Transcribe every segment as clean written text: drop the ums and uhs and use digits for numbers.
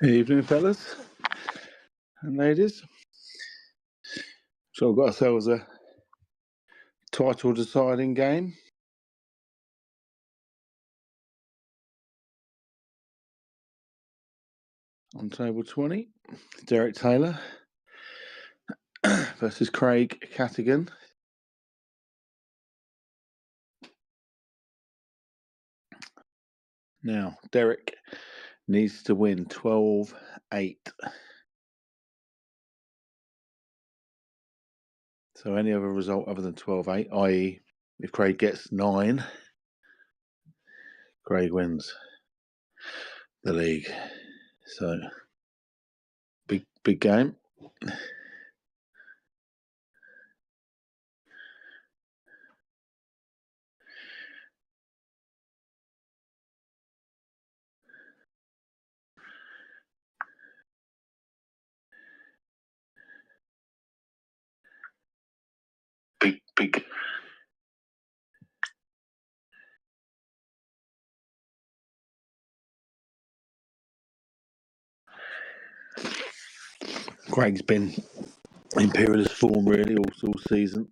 Evening, fellas and ladies. So we've got ourselves a title deciding game. On table 20, Derek Taylor versus Craig Cattigan. Now, Derek needs to win 12-8. So any other result other than 12-8, i.e. if Craig gets 9, Craig wins the league. So, big game. Big. Craig's been in perilous form really all season.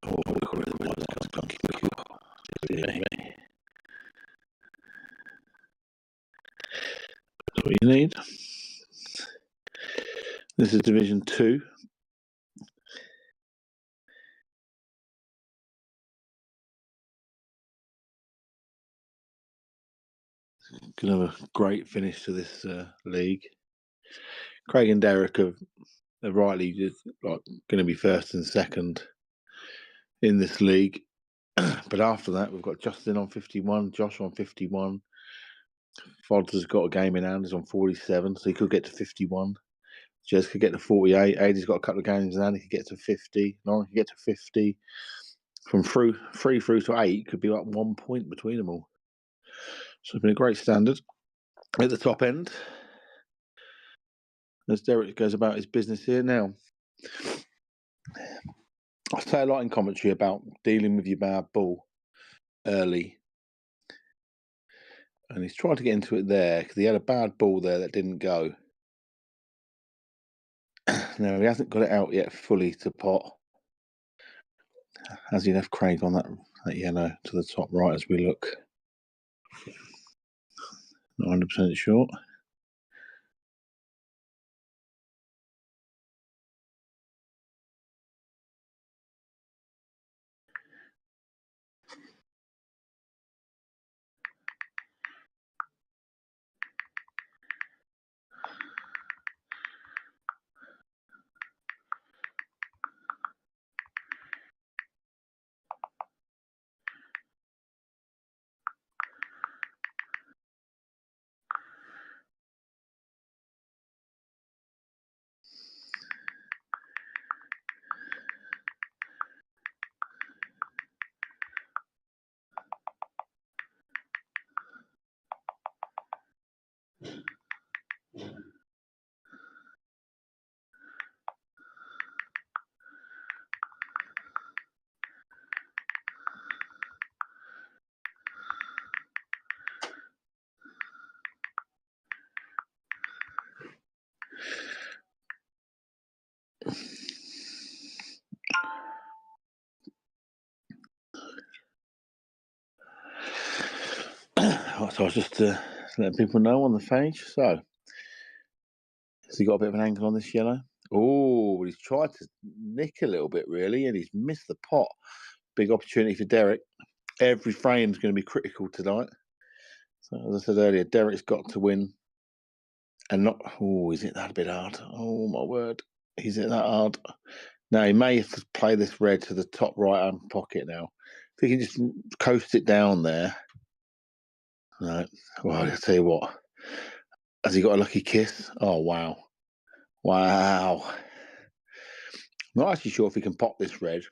Oh, that's what you need. This is Division 2. Gonna have a great finish to this league. Craig and Derek are rightly just like going to be first and second in this league. But after that, we've got Justin on 51, Josh on 51. Fods has got a game in hand, he's on 47, so he could get to 51. Jez could get to 48. Aidy's got a couple of games in hand, he could get to 50. Lauren could get to 50. From 3 through to 8 could be like 1 point between them all. So it's been a great standard. At the top end, as Derek goes about his business here now, I say a lot in commentary about dealing with your bad ball early. And he's tried to get into it there because he had a bad ball there that didn't go. Now, he hasn't got it out yet fully to pot. Has he left Craig on that yellow to the top right as we look? Not 100% sure. So I was just letting people know on the page. So, has he got a bit of an angle on this yellow? Oh, he's tried to nick a little bit, really, and he's missed the pot. Big opportunity for Derek. Every frame's going to be critical tonight. So, as I said earlier, Derek's got to win. And not... Oh, is it that a bit hard? Oh, my word. Is it that hard? Now, he may have to play this red to the top right-hand pocket now. If he can just coast it down there. No. Well, I'll tell you what. Has he got a lucky kiss? Oh, wow. Wow. I'm not actually sure if he can pop this red.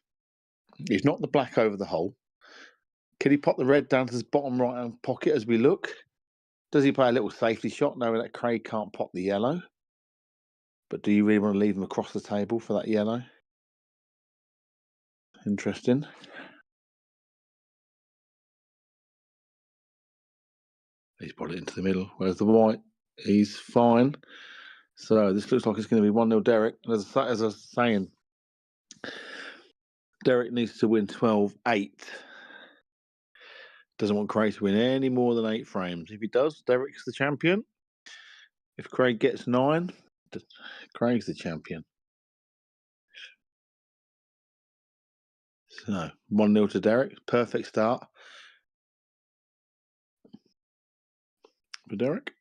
He's knocked the black over the hole. Can he pop the red down to his bottom right-hand pocket as we look? Does he play a little safety shot knowing that Craig can't pop the yellow? But do you really want to leave him across the table for that yellow? Interesting. He's brought it into the middle. Where's the white? He's fine. So this looks like it's going to be 1-0 Derek. And as I was saying, Derek needs to win 12-8. Doesn't want Craig to win any more than 8 frames. If he does, Derek's the champion. If Craig gets 9, Craig's the champion. So 1-0 to Derek. Perfect start for Derek.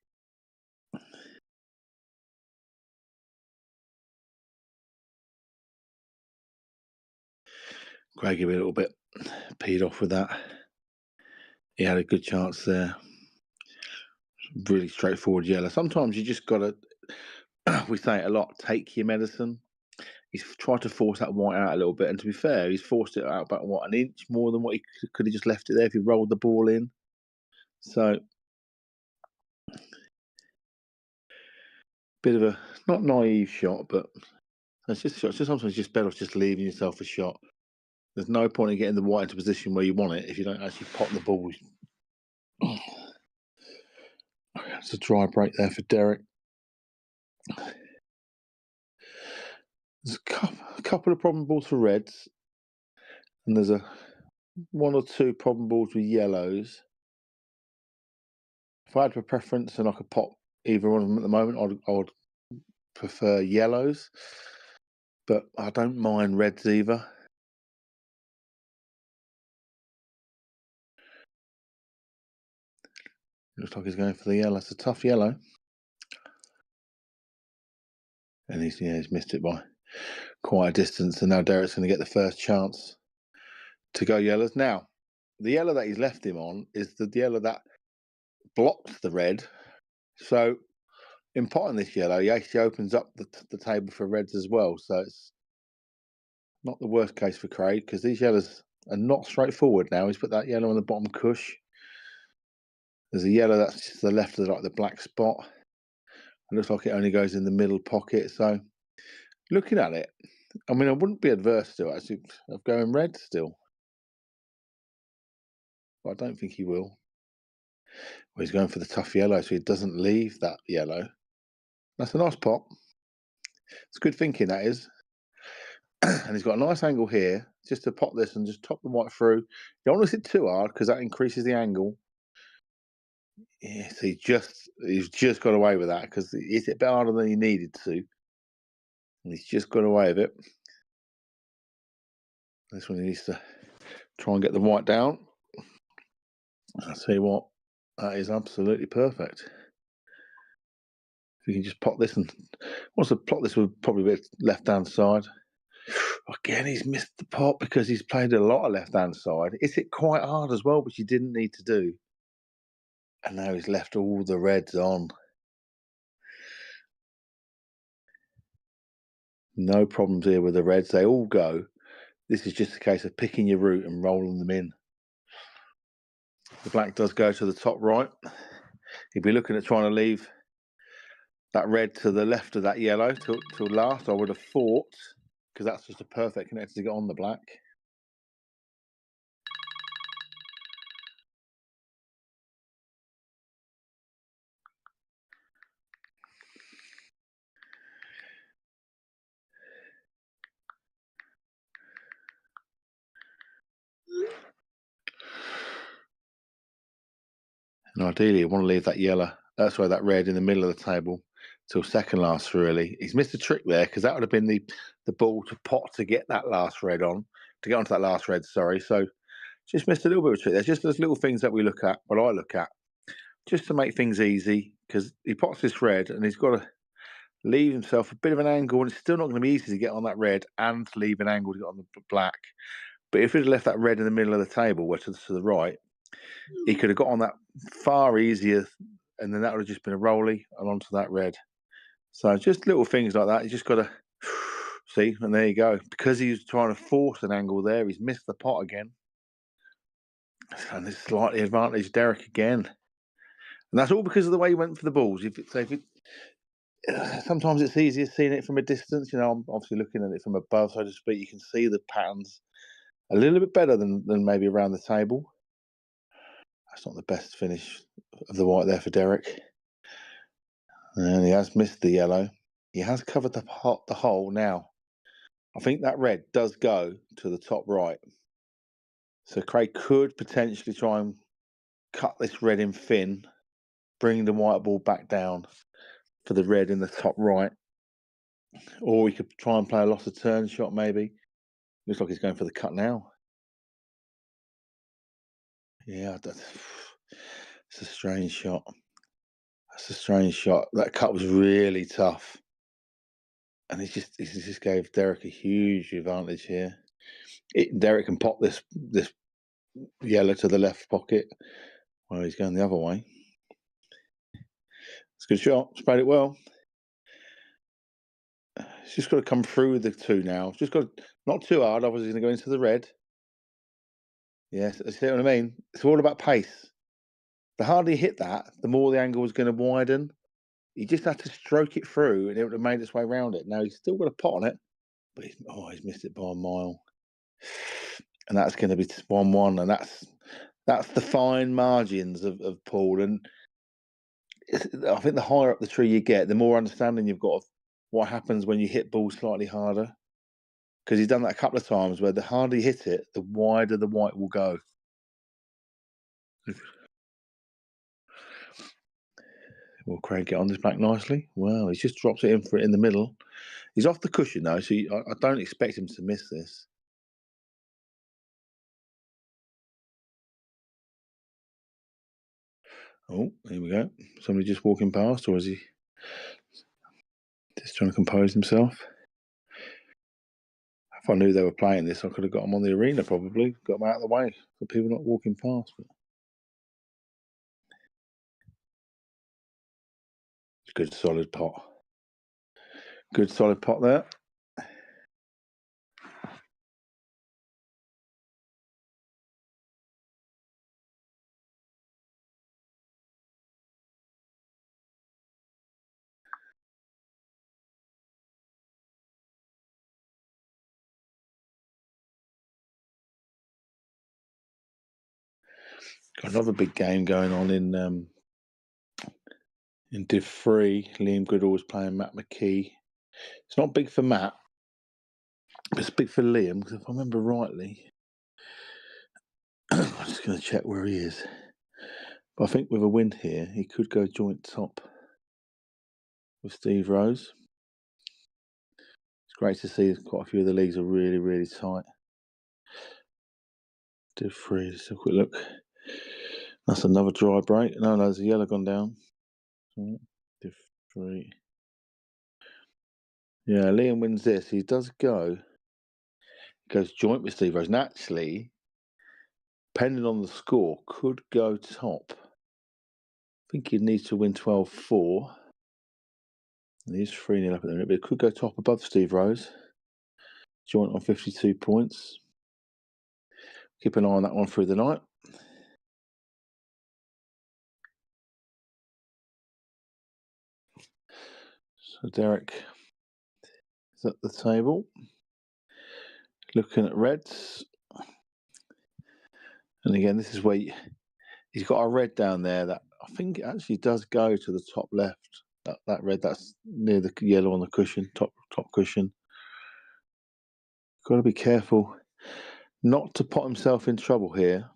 Craig a little bit peed off with that. He had a good chance there. Really straightforward yellow. Sometimes you just got to, we say it a lot, take your medicine. He's tried to force that white out a little bit. And to be fair, he's forced it out about, an inch more than what he could have just left it there if he rolled the ball in. So, bit of a, not naive shot, but it's just sometimes just better off just leaving yourself a shot. There's no point in getting the white into position where you want it if you don't actually pop the ball. It's a dry break there for Derek. There's a couple of problem balls for reds, and there's 1 or 2 problem balls with yellows. If I had a preference and I could pop either one of them at the moment, I would prefer yellows, but I don't mind reds either. Looks like he's going for the yellow. It's a tough yellow. And he's missed it by quite a distance. And now Derek's going to get the first chance to go yellows. Now, the yellow that he's left him on is the yellow that blocks the red. So, in potting this yellow, he actually opens up the table for reds as well. So, it's not the worst case for Craig because these yellows are not straightforward now. He's put that yellow on the bottom cush. There's a yellow that's just to the left of the black spot. It looks like it only goes in the middle pocket. So, looking at it, I mean, I wouldn't be adverse to actually of going red still. But I don't think he will. Well, he's going for the tough yellow, so he doesn't leave that yellow. That's a nice pop. It's good thinking, that is. And he's got a nice angle here, just to pop this and just top the white through. You don't want to hit too hard because that increases the angle. Yes, he's just got away with that because he hit it a bit harder than he needed to. And he's just got away with it. This one he needs to try and get the white down. I'll tell you what, that is absolutely perfect. If you can just pop this and once I plot this would probably be left-hand side. Again, he's missed the pot because he's played a lot of left-hand side. It's hit quite hard as well, which he didn't need to do. And now he's left all the reds on. No problems here with the reds. They all go. This is just a case of picking your route and rolling them in. The black does go to the top right. He'd be looking at trying to leave that red to the left of that yellow till last, I would have thought, because that's just a perfect connector to get on the black. And ideally, you want to leave that that red in the middle of the table till second last, really. He's missed a trick there because that would have been the ball to pot to get that last red on, to get onto that last red, sorry. So just missed a little bit of a trick. There's just those little things that we look at, what I look at, just to make things easy because he pots this red and he's got to leave himself a bit of an angle and it's still not going to be easy to get on that red and to leave an angle to get on the black. But if he'd left that red in the middle of the table, where to the right, he could have got on that far easier, and then that would have just been a rolly and onto that red. So just little things like that. You just got to see, and there you go. Because he was trying to force an angle there, he's missed the pot again. And it's slightly advantage Derek again. And that's all because of the way he went for the balls. Sometimes it's easier seeing it from a distance. I'm obviously looking at it from above, so to speak. You can see the patterns a little bit better than maybe around the table. That's not the best finish of the white there for Derek. And he has missed the yellow. He has covered the hole now. I think that red does go to the top right. So Craig could potentially try and cut this red in thin, bring the white ball back down for the red in the top right. Or he could try and play a loss of turn shot maybe. Looks like he's going for the cut now. Yeah, it's a strange shot. That's a strange shot. That cut was really tough. And he just gave Derek a huge advantage here. Derek can pop this yellow to the left pocket while he's going the other way. It's a good shot. Sprayed it well. It's just got to come through the two now. It's just got not too hard. Otherwise, he's going to go into the red. Yes, see what I mean? It's all about pace. The harder you hit that, the more the angle was going to widen. He just had to stroke it through and it would have made its way around it. Now he's still got a pot on it, but he's missed it by a mile. And that's going to be 1-1. And that's the fine margins of Paul. And I think the higher up the tree you get, the more understanding you've got of what happens when you hit balls slightly harder. Because he's done that a couple of times where the harder you hit it, the wider the white will go. Will Craig get on this back nicely? Well, he's just dropped it in for it in the middle. He's off the cushion though, so I don't expect him to miss this. Oh, here we go. Somebody just walking past, or is he just trying to compose himself? If I knew they were playing this, I could have got them on the arena probably. Got them out of the way for people not walking past. But good solid pot. Good solid pot there. Got another big game going on in Div 3. Liam Goodall was playing Matt McKee. It's not big for Matt, but it's big for Liam, because if I remember rightly, I'm just going to check where he is. But I think with a win here, he could go joint top with Steve Rose. It's great to see quite a few of the leagues are really, really tight. Div 3, just a quick look. That's another dry break. No, there's a yellow gone down. Div 3. Yeah, Liam wins this. He does go. He goes joint with Steve Rose. And actually, depending on the score, could go top. I think he needs to win 12-4. And he's 3-0 up at the minute, but it could go top above Steve Rose. Joint on 52 points. Keep an eye on that one through the night. So Derek is at the table, looking at reds. And again, this is where he's got a red down there that I think actually does go to the top left. That red that's near the yellow on the cushion, top cushion. Got to be careful not to put himself in trouble here.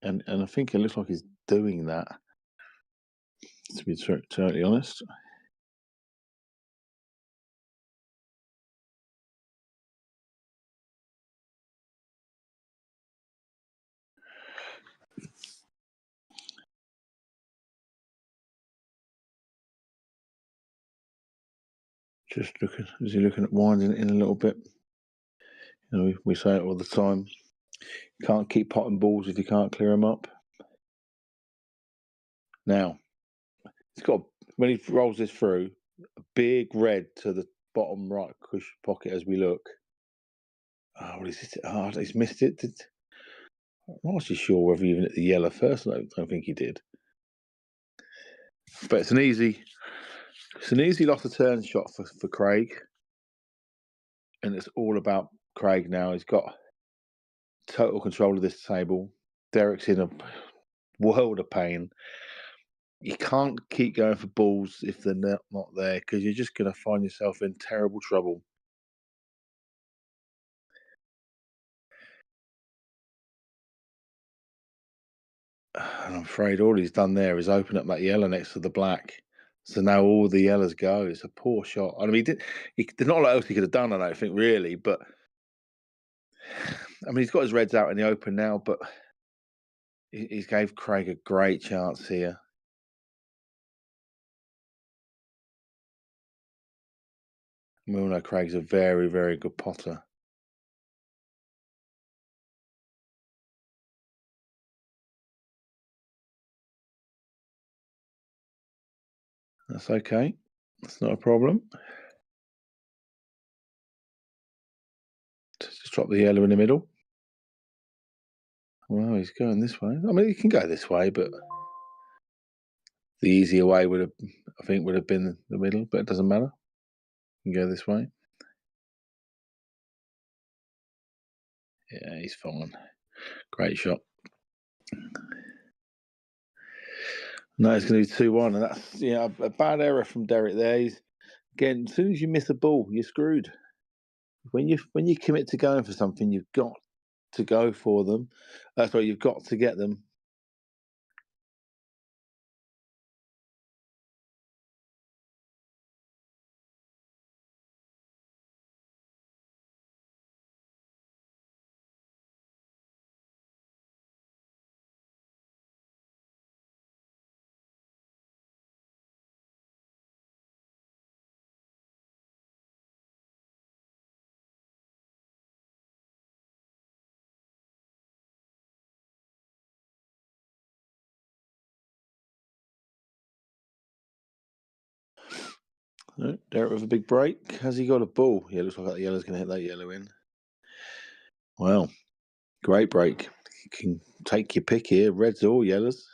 And I think it looks like he's doing that, to be totally honest. Just is he looking at winding it in a little bit? You know, we say it all the time. You can't keep potting balls if you can't clear them up. Now, it's got, when he rolls this through, a big red to the bottom right cushion pocket as we look. Oh, well, he's hit it hard. He's missed it. I'm not actually sure whether he even hit the yellow first. I don't think he did. But it's an easy loss of turn shot for Craig. And it's all about Craig now. He's got total control of this table. Derek's in a world of pain. You can't keep going for balls if they're not there, because you're just going to find yourself in terrible trouble. And I'm afraid all he's done there is open up that yellow next to the black. So now all the yellows go. It's a poor shot. I mean, there's not a lot else he could have done, I don't think, really. But I mean, he's got his reds out in the open now, but he gave Craig a great chance here. We all know Craig's a very, very good potter. That's okay. That's not a problem. Just drop the yellow in the middle. Well, he's going this way. I mean, he can go this way, but the easier way I think, would have been the middle, but it doesn't matter. You can go this way. Yeah, he's fine. Great shot. No, it's going to be 2-1, and that's a bad error from Derek there. Again, as soon as you miss a ball, you're screwed. When you commit to going for something, you've got to go for them. That's why you've got to get them. Derek with a big break. Has he got a ball? Yeah, looks like that yellow's going to hit that yellow in. Well, great break. You can take your pick here, reds or yellows.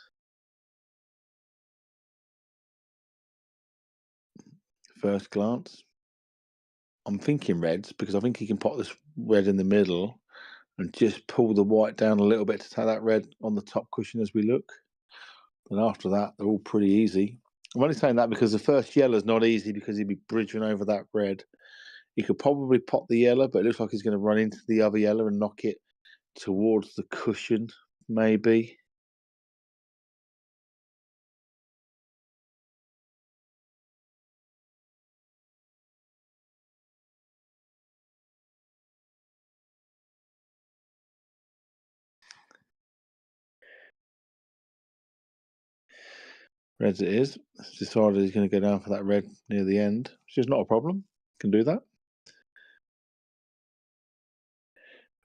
First glance. I'm thinking reds because I think he can pop this red in the middle and just pull the white down a little bit to take that red on the top cushion as we look. And after that, they're all pretty easy. I'm only saying that because the first yellow's not easy because he'd be bridging over that red. He could probably pop the yellow, but it looks like he's going to run into the other yellow and knock it towards the cushion, maybe. Reds it is. He's decided he's going to go down for that red near the end, which is not a problem. Can do that.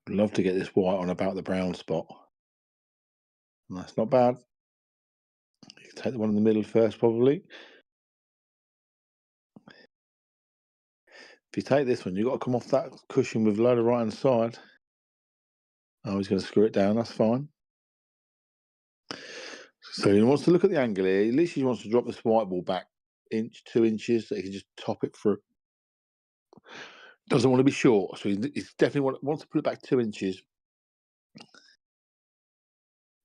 I'd love to get this white on about the brown spot. And that's not bad. You can take the one in the middle first, probably. If you take this one, you've got to come off that cushion with a load of right-hand side. Oh, he's going to screw it down. That's fine. So he wants to look at the angle here. He literally wants to drop this white ball back 2 inches so he can just top it through. Doesn't want to be short, so he's definitely wants to put it back 2 inches.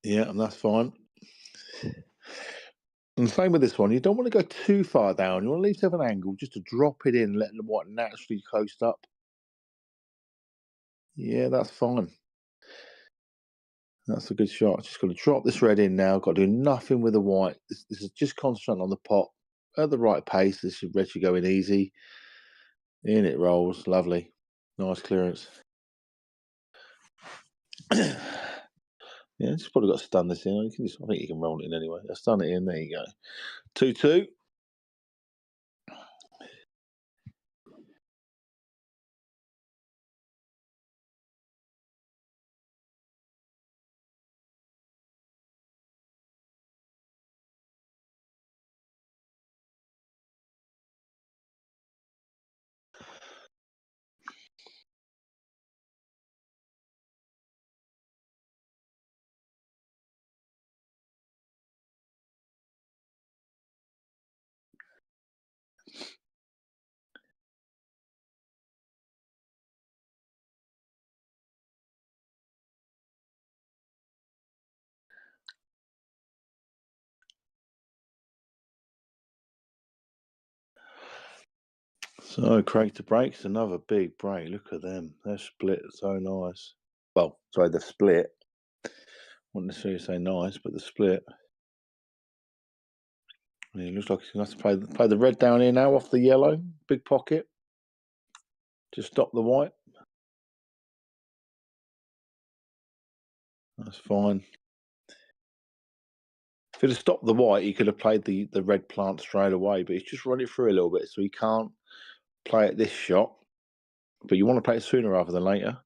Yeah, and that's fine. And the same with this one. You don't want to go too far down. You want to leave yourself an angle just to drop it in, let the white naturally coast up. Yeah, that's fine. That's a good shot. Just got to drop this red in now. Got to do nothing with the white. This is just concentrating on the pot at the right pace. This red should go in easy. In it rolls. Lovely. Nice clearance. Yeah, just probably got to stun this in. I think you can roll it in anyway. I'll stun it in. There you go. 2-2. So Craig to breaks, another big break. Look at them. They're split so nice. Well, sorry, they've split. Wouldn't necessarily say nice, but the split. Yeah, looks like he's going to have to play the red down here now off the yellow. Big pocket. Just stop the white. That's fine. If he'd have stopped the white, he could have played the red plant straight away, but he's just run it through a little bit, so he can't play at this shot. But you want to play it sooner rather than later.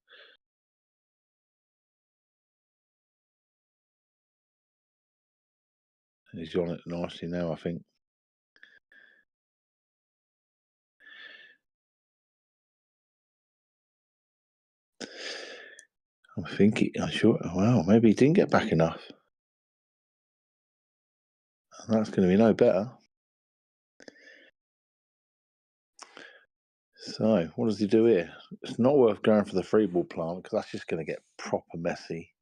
And he's on it nicely now, I think. I'm sure. Wow, maybe he didn't get back enough. And that's going to be no better. So, what does he do here? It's not worth going for the free ball plant because that's just going to get proper messy.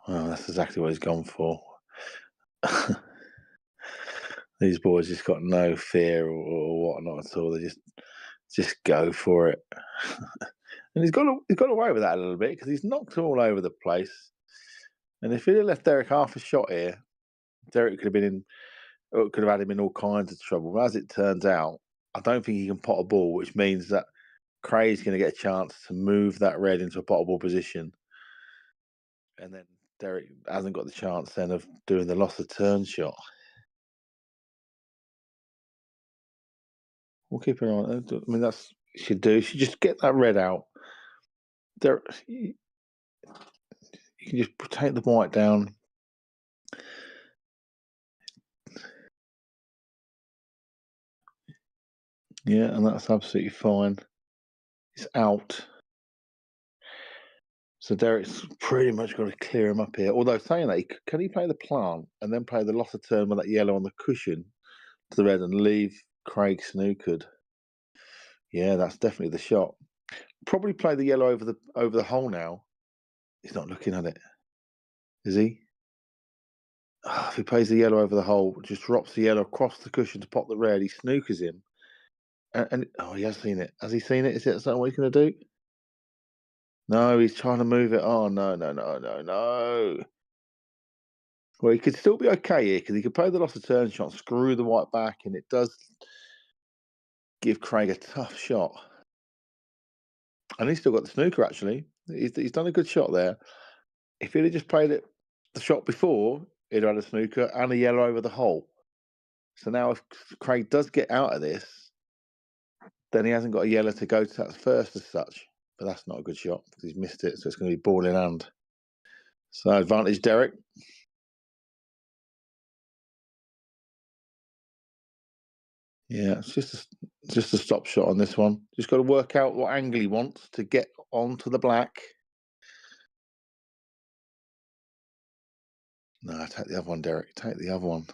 Well, that's exactly what he's gone for. These boys just got no fear or whatnot at all. They just go for it. And he's got away with that a little bit because he's knocked all over the place. And if he'd have left Derek half a shot here, Derek could have had him in all kinds of trouble. But as it turns out, I don't think he can pot a ball, which means that Craig's going to get a chance to move that red into a potable position. And then Derek hasn't got the chance then of doing the loss of turn shot. We'll keep an eye on it. I mean, that's what you should do. You should just get that red out. There, you can just take the white down. Yeah, and that's absolutely fine. It's out. So Derek's pretty much got to clear him up here. Although saying that, can he play the plant and then play the loss of turn with that yellow on the cushion to the red and leave Craig snookered? Yeah, that's definitely the shot. Probably play the yellow over the hole now. He's not looking at it, is he? Oh, if he plays the yellow over the hole, just drops the yellow across the cushion to pop the red, he snookers him. And he has seen it. Has he seen it? Is it something he's going to do? No, he's trying to move it. Oh, no. Well, he could still be okay here because he could play the loss of turn shot, screw the white back, and it does give Craig a tough shot. And he's still got the snooker, actually. He's done a good shot there. If he'd have just played the shot before, he'd have had a snooker and a yellow over the hole. So now if Craig does get out of this, then he hasn't got a yellow to go to that first as such. But that's not a good shot because he's missed it, so it's going to be ball in hand. So advantage Derek. Yeah, it's just a stop shot on this one. Just got to work out what angle he wants to get onto the black. No, take the other one, Derek. Take the other one.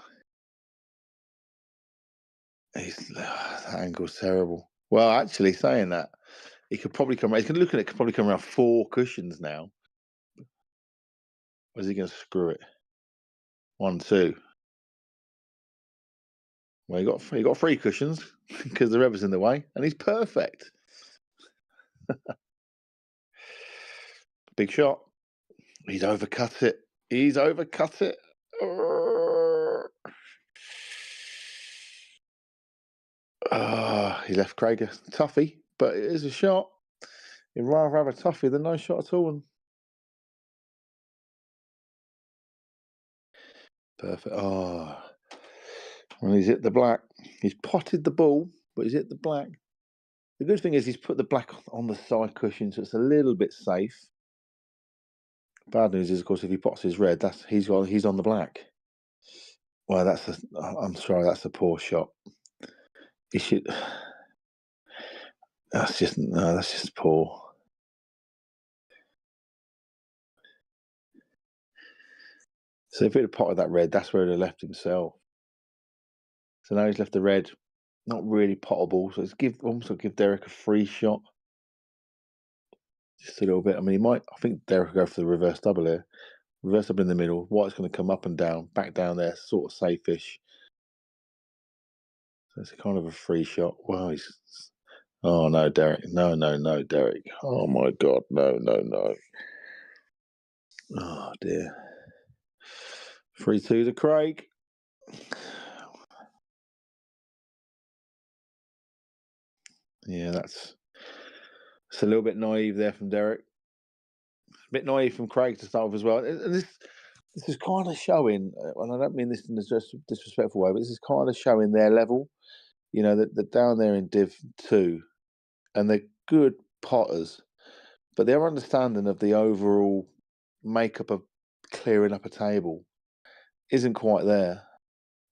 That angle's terrible. Well, actually, saying that, he could probably come. He's going to look at it. Could probably come around 4 cushions now. Or is he going to screw it? 1, 2. Well, he got 3 cushions because the red was in the way, and he's perfect. Big shot. He's overcut it. He's overcut it. He left Craig a toughie, but it is a shot. He'd rather have a toughie than no shot at all. Perfect. Oh, well, he's hit the black. He's potted the ball, but he's hit the black. The good thing is he's put the black on the side cushion, so it's a little bit safe. Bad news is, of course, if he pots his red, he's on the black. Well, I'm sorry, that's a poor shot. He should. That's just poor. So if he'd have potted that red, that's where he'd have left himself. So now he's left the red, not really potable. So it's almost give Derek a free shot. Just a little bit. I mean, I think Derek will go for the reverse double here. Reverse double in the middle. White's going to come up and down, back down there, sort of safe-ish. So it's a kind of a free shot. Well, he's. Oh no, Derek! No, no, no, Derek! Oh my God! No, no, no! Oh dear! 3-2 to Craig. Yeah, that's it's a little bit naive there from Derek. A bit naive from Craig to start with as well. And this is kind of showing, and I don't mean this in a disrespectful way, but this is kind of showing their level. You know, that down there in Div 2, and they're good potters, but their understanding of the overall makeup of clearing up a table isn't quite there.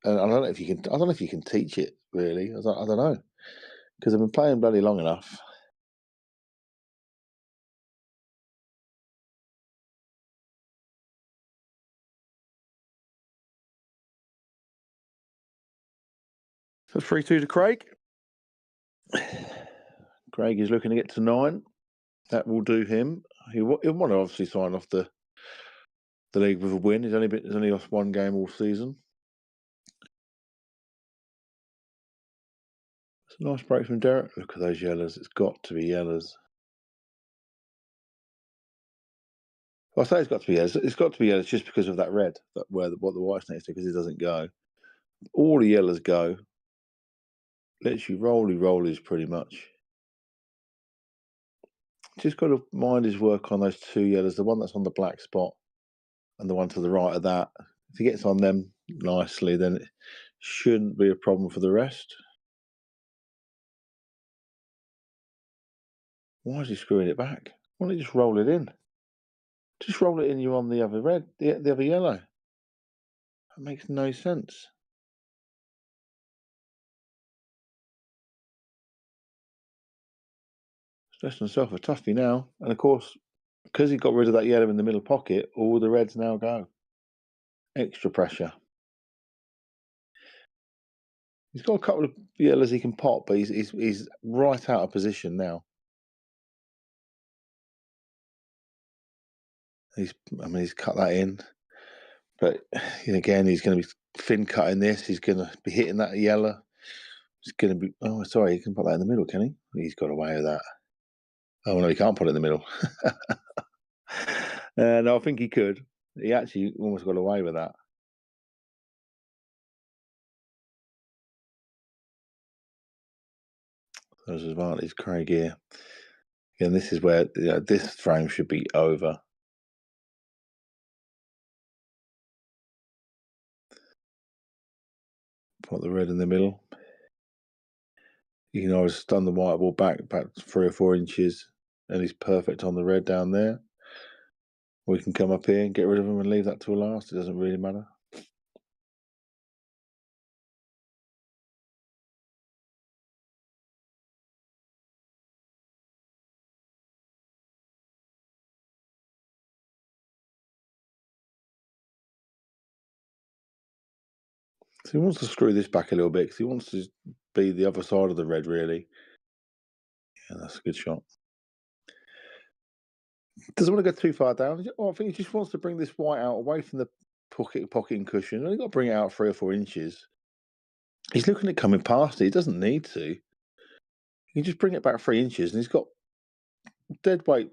And I don't know if you can. I don't know if you can teach it really. I don't know, because I've been playing bloody long enough. So 3-2 to Craig. Craig is looking to get to 9. That will do him. He'll want to obviously sign off the league with a win. He's only lost 1 game all season. It's a nice break from Derek. Look at those yellows. It's got to be yellows. Well, I say it's got to be yellows. It's got to be yellows just because of that red, what the white's next to, because it doesn't go. All the yellows go. Literally rollies pretty much. Just got to mind his work on those 2 yellows, the one that's on the black spot and the one to the right of that. If he gets on them nicely, then it shouldn't be a problem for the rest. Why is he screwing it back? Why don't you just roll it in? Just roll it in, you're on the other red, the other yellow. That makes no sense. Stressing himself a toughie now. And of course, because he got rid of that yellow in the middle pocket, all the reds now go. Extra pressure. He's got a couple of yellows he can pop, but he's right out of position now. He's cut that in. But again, he's going to be thin cutting this. He's going to be hitting that yellow. He's going to be. Oh, sorry, he can put that in the middle, can he? He's got away with that. Oh no, he can't put it in the middle. No, I think he could. He actually almost got away with that. There's his advantage, Craig here. And this is where this frame should be over. Put the red in the middle. You can always stun the white ball back 3 or 4 inches, and he's perfect on the red down there. We can come up here and get rid of him and leave that till last. It doesn't really matter. So he wants to screw this back a little bit because he wants to be the other side of the red, really. Yeah, that's a good shot. Doesn't want to go too far down. I think he just wants to bring this white out away from the pocket and cushion. Only got to bring it out 3 or 4 inches. He's looking at coming past it. He doesn't need to. He can just bring it back 3 inches, and he's got dead weight.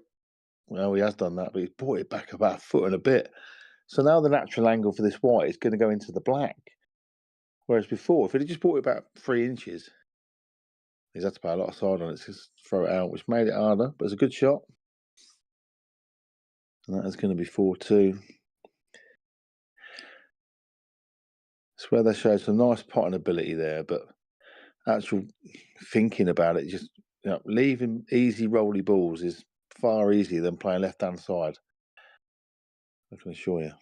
Well, he has done that, but he's brought it back about a foot and a bit. So now the natural angle for this white is going to go into the black. Whereas before, if he'd just brought it about 3 inches, he's had to pay a lot of side on it to throw it out, which made it harder, but it's a good shot. And that is going to be 4-2. It's where they showed some nice potting ability there, but actual thinking about it, just leaving easy rolly balls is far easier than playing left-hand side. I can assure you.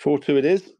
4-2 it is.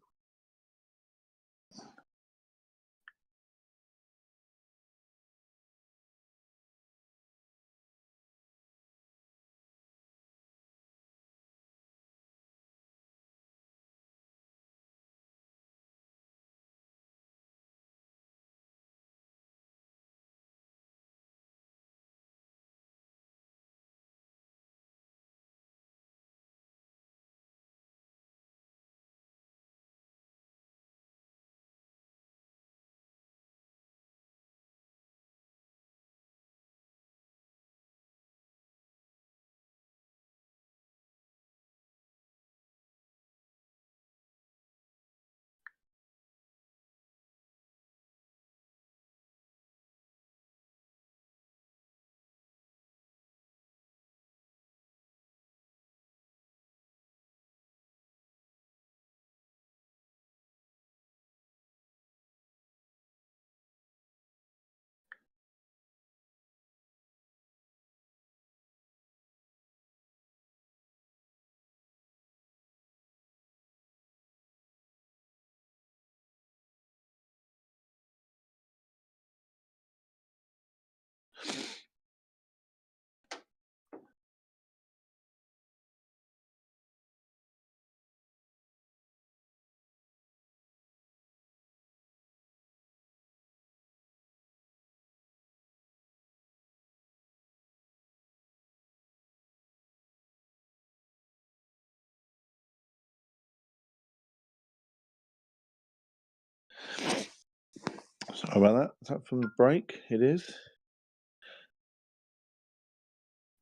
Sorry about that. Is that from the break? It is.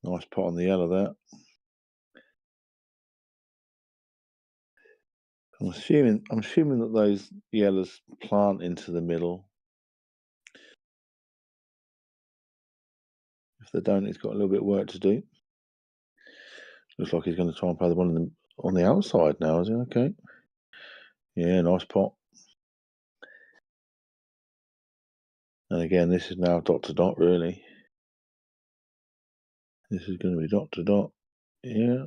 Nice pot on the yellow there. I'm assuming that those yellows plant into the middle. If they don't, he's got a little bit of work to do. Looks like he's going to try and play the one on the outside now, is he? Okay. Yeah, nice pot. And again, this is now dot to dot, really. This is going to be dot to dot. Yeah.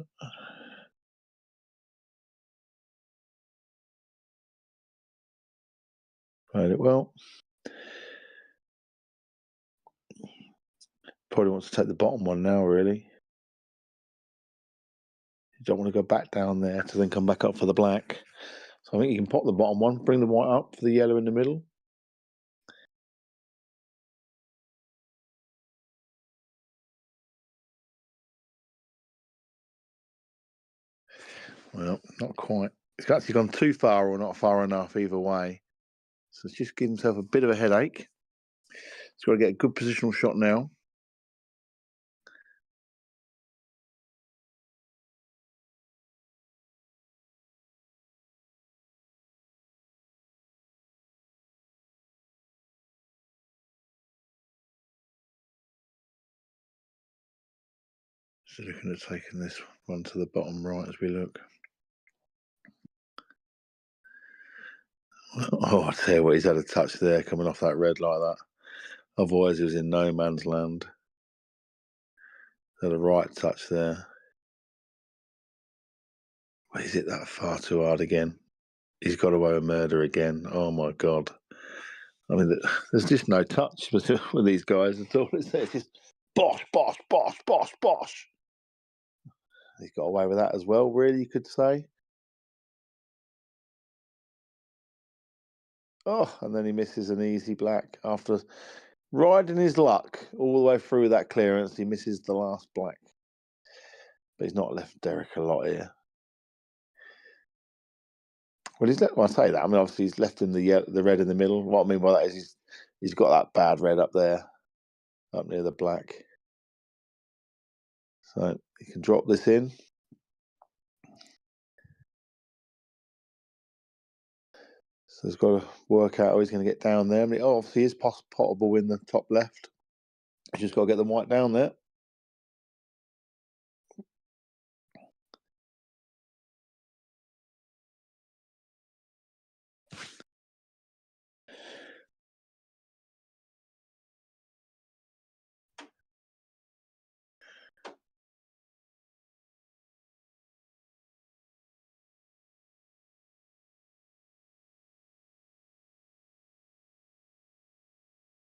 Played it well. Probably wants to take the bottom one now, really. You don't want to go back down there to then come back up for the black. So I think you can pop the bottom one, bring the white up for the yellow in the middle. Well, not quite. It's actually gone too far or not far enough either way. So it's just giving himself a bit of a headache. He's got to get a good positional shot now. So looking at taking this one to the bottom right as we look. Oh, I tell you what, he's had a touch there coming off that red like that. Otherwise, he was in no man's land. Had a right touch there. Is it that far too hard again? He's got away with murder again. Oh my God. I mean, there's just no touch with these guys at all. It's just bosh, bosh, bosh, bosh, bosh. He's got away with that as well, really, you could say. Oh, and then he misses an easy black after riding his luck all the way through that clearance. He misses the last black. But he's not left Derek a lot here. Well, I say that. I mean, obviously, he's left him the red in the middle. What I mean by that is he's got that bad red up there, up near the black. So he can drop this in. So he's got to work out how he's going to get down there. I mean, obviously, is potable in the top left. He's just got to get the white down there.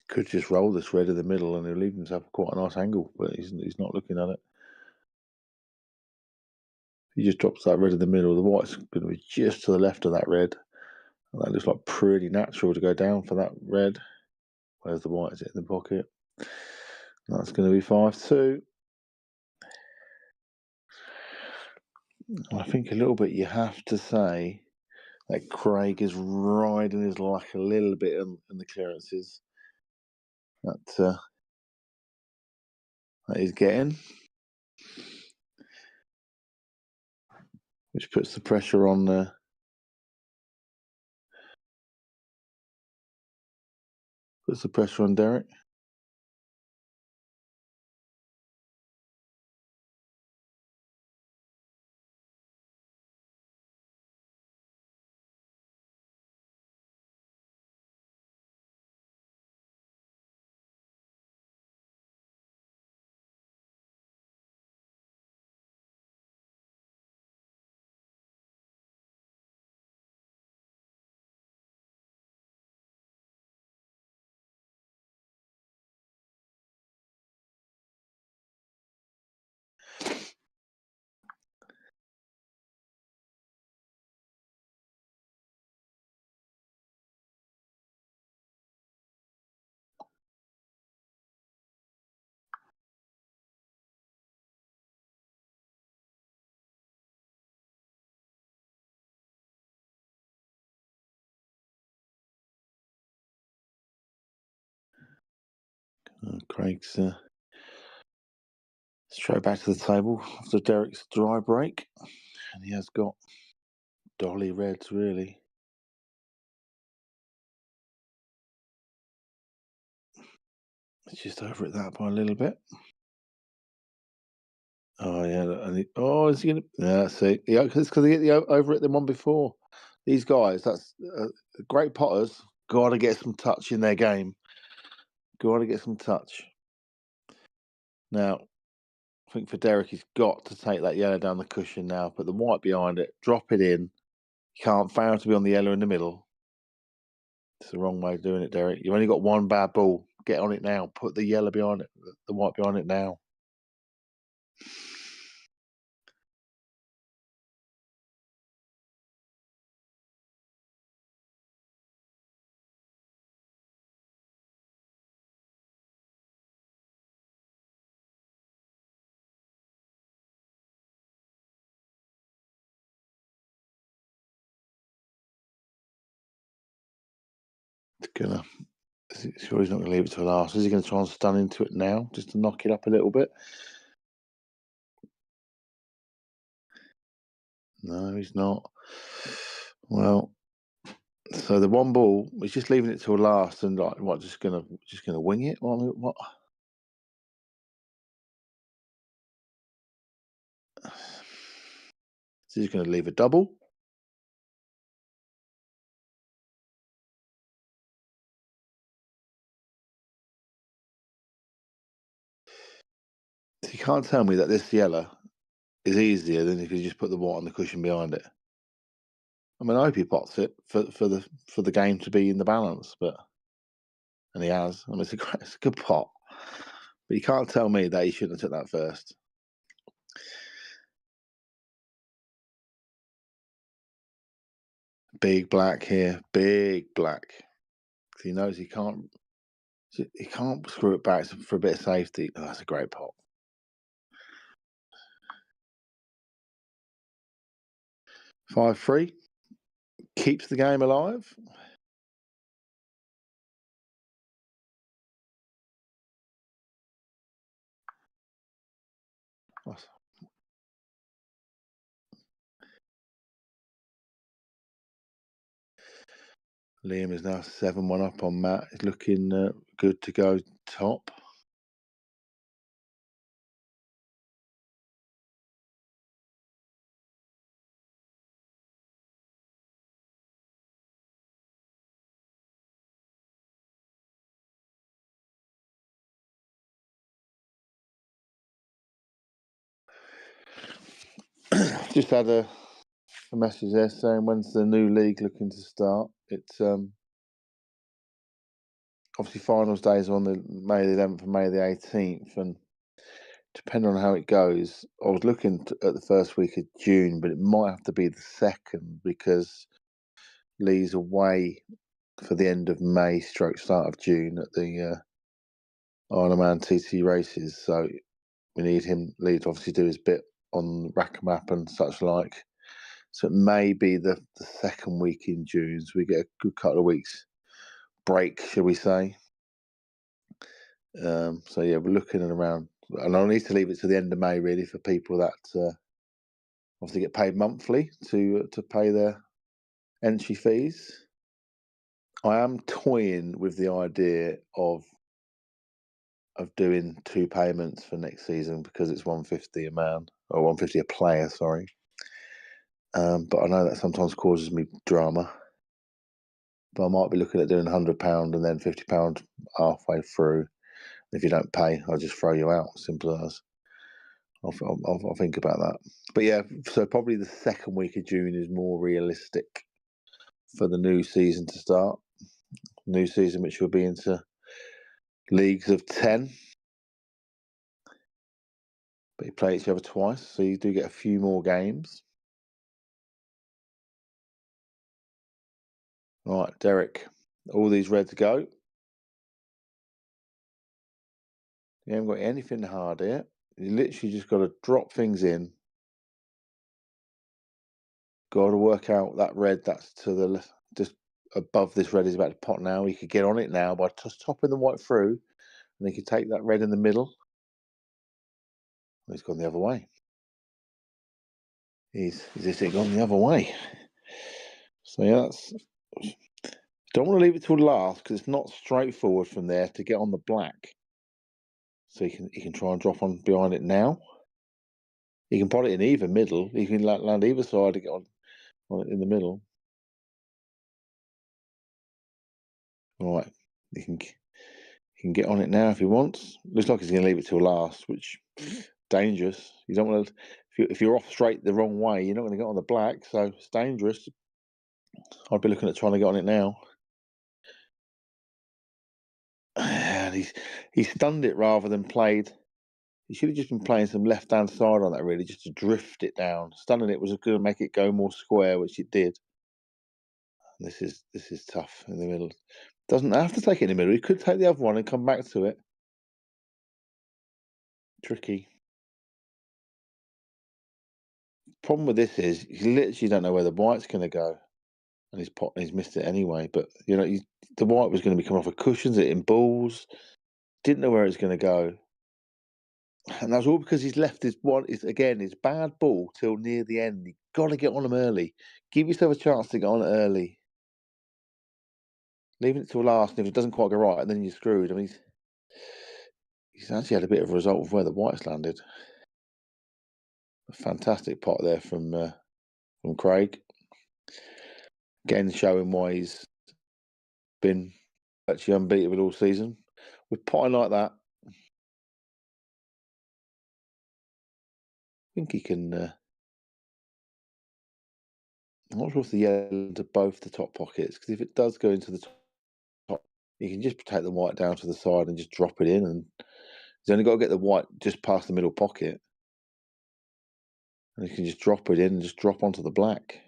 Could just roll this red in the middle and he'll leave himself quite a nice angle, but he's not looking at it. He just drops that red in the middle. The white's going to be just to the left of that red. And that looks like pretty natural to go down for that red. Where's the white? Is it in the pocket? That's going to be 5-2. I think a little bit you have to say that Craig is riding his luck a little bit in the clearances that he's getting, which puts the pressure on Derek. Craig's straight back to the table after Derek's dry break. And he has got dolly reds, really. It's just over at that by a little bit. Oh, yeah. And is he going to... Yeah, see. Yeah, it's because he get over it the one before. These guys, that's great potters, got to get some touch in their game. Got to get some touch. Now, I think for Derek, he's got to take that yellow down the cushion now, put the white behind it, drop it in. You can't fail to be on the yellow in the middle. It's the wrong way of doing it, Derek. You've only got one bad ball. Get on it now. Put the yellow behind it, the white behind it now. It's gonna... Sure, he's not going to leave it till last. Is he going to try and stun into it now, just to knock it up a little bit? No, he's not. Well, so the one ball, he's just leaving it till last, and like, what? Just gonna wing it? What? So he's going to leave a double. So you can't tell me that this yellow is easier than if you just put the white on the cushion behind it. I mean, I hope he pots it for the game to be in the balance, and he has. I mean, it's a good pot, but you can't tell me that he shouldn't have took that first. Big black here, big black. He knows he can't screw it back for a bit of safety. Oh, that's a great pot. 5-3 keeps the game alive. Liam is now 7-1 up on Matt. He's looking good to go top. Just had a message there saying when's the new league looking to start. It's obviously finals days are on the May the 11th and May the 18th, and depending on how it goes, I was looking at the first week of June, but it might have to be the second because Lee's away for the end of May stroke start of June at the Isle of Man TT races, so we need Lee to obviously do his bit on Rackamap and such like. So it may be the second week in June, so we get a good couple of weeks break, shall we say. So yeah, we're looking at around, and I'll need to leave it to the end of May really for people that obviously get paid monthly to pay their entry fees. I am toying with the idea of doing 2 payments for next season because it's 150 a man, or 150 a player, sorry. But I know that sometimes causes me drama. But I might be looking at doing £100 and then £50 halfway through. If you don't pay, I'll just throw you out. Simple as. I'll think about that. But yeah, so probably the second week of June is more realistic for the new season to start. New season, which will be into leagues of 10. But you play each other twice, so you do get a few more games. All right, Derek, all these reds go. You haven't got anything hard here. You literally just got to drop things in. Got to work out that red that's to the left, just above this red is about to pot now. You could get on it now by just topping the white through and he could take that red in the middle. Well, he's gone the other way. He's just gone the other way. So yeah, don't want to leave it till last because it's not straightforward from there to get on the black. So he can try and drop on behind it now. He can pot it in either middle. He can land either side to get on it in the middle. All right, he can get on it now if he wants. Looks like he's going to leave it till last, which dangerous. You don't want to. If you're off straight the wrong way, you're not going to get on the black, so it's dangerous. I'd be looking at trying to get on it now. And he stunned it rather than played. He should have just been playing some left-hand side on that, really, just to drift it down. Stunning it was going to make it go more square, which it did. And this is tough in the middle. Doesn't have to take it in the middle. He could take the other one and come back to it. Tricky. Problem with this is you literally don't know where the white's going to go, and he's missed it anyway. But you know, the white was going to be coming off of cushions, it in balls. Didn't know where it's going to go. And that's all because he's left his bad ball till near the end. You've got to get on him early. Give yourself a chance to get on it early. Leaving it till last, and if it doesn't quite go right, then you're screwed. I mean, he's actually had a bit of a result of where the white's landed. A fantastic pot there from Craig. Again, showing why he's been actually unbeatable all season. With potting like that, I think he can. I'm not sure if the yellow into both the top pockets, because if it does go into the top, you can just take the white down to the side and just drop it in, and he's only got to get the white just past the middle pocket, and you can just drop it in and just drop onto the black.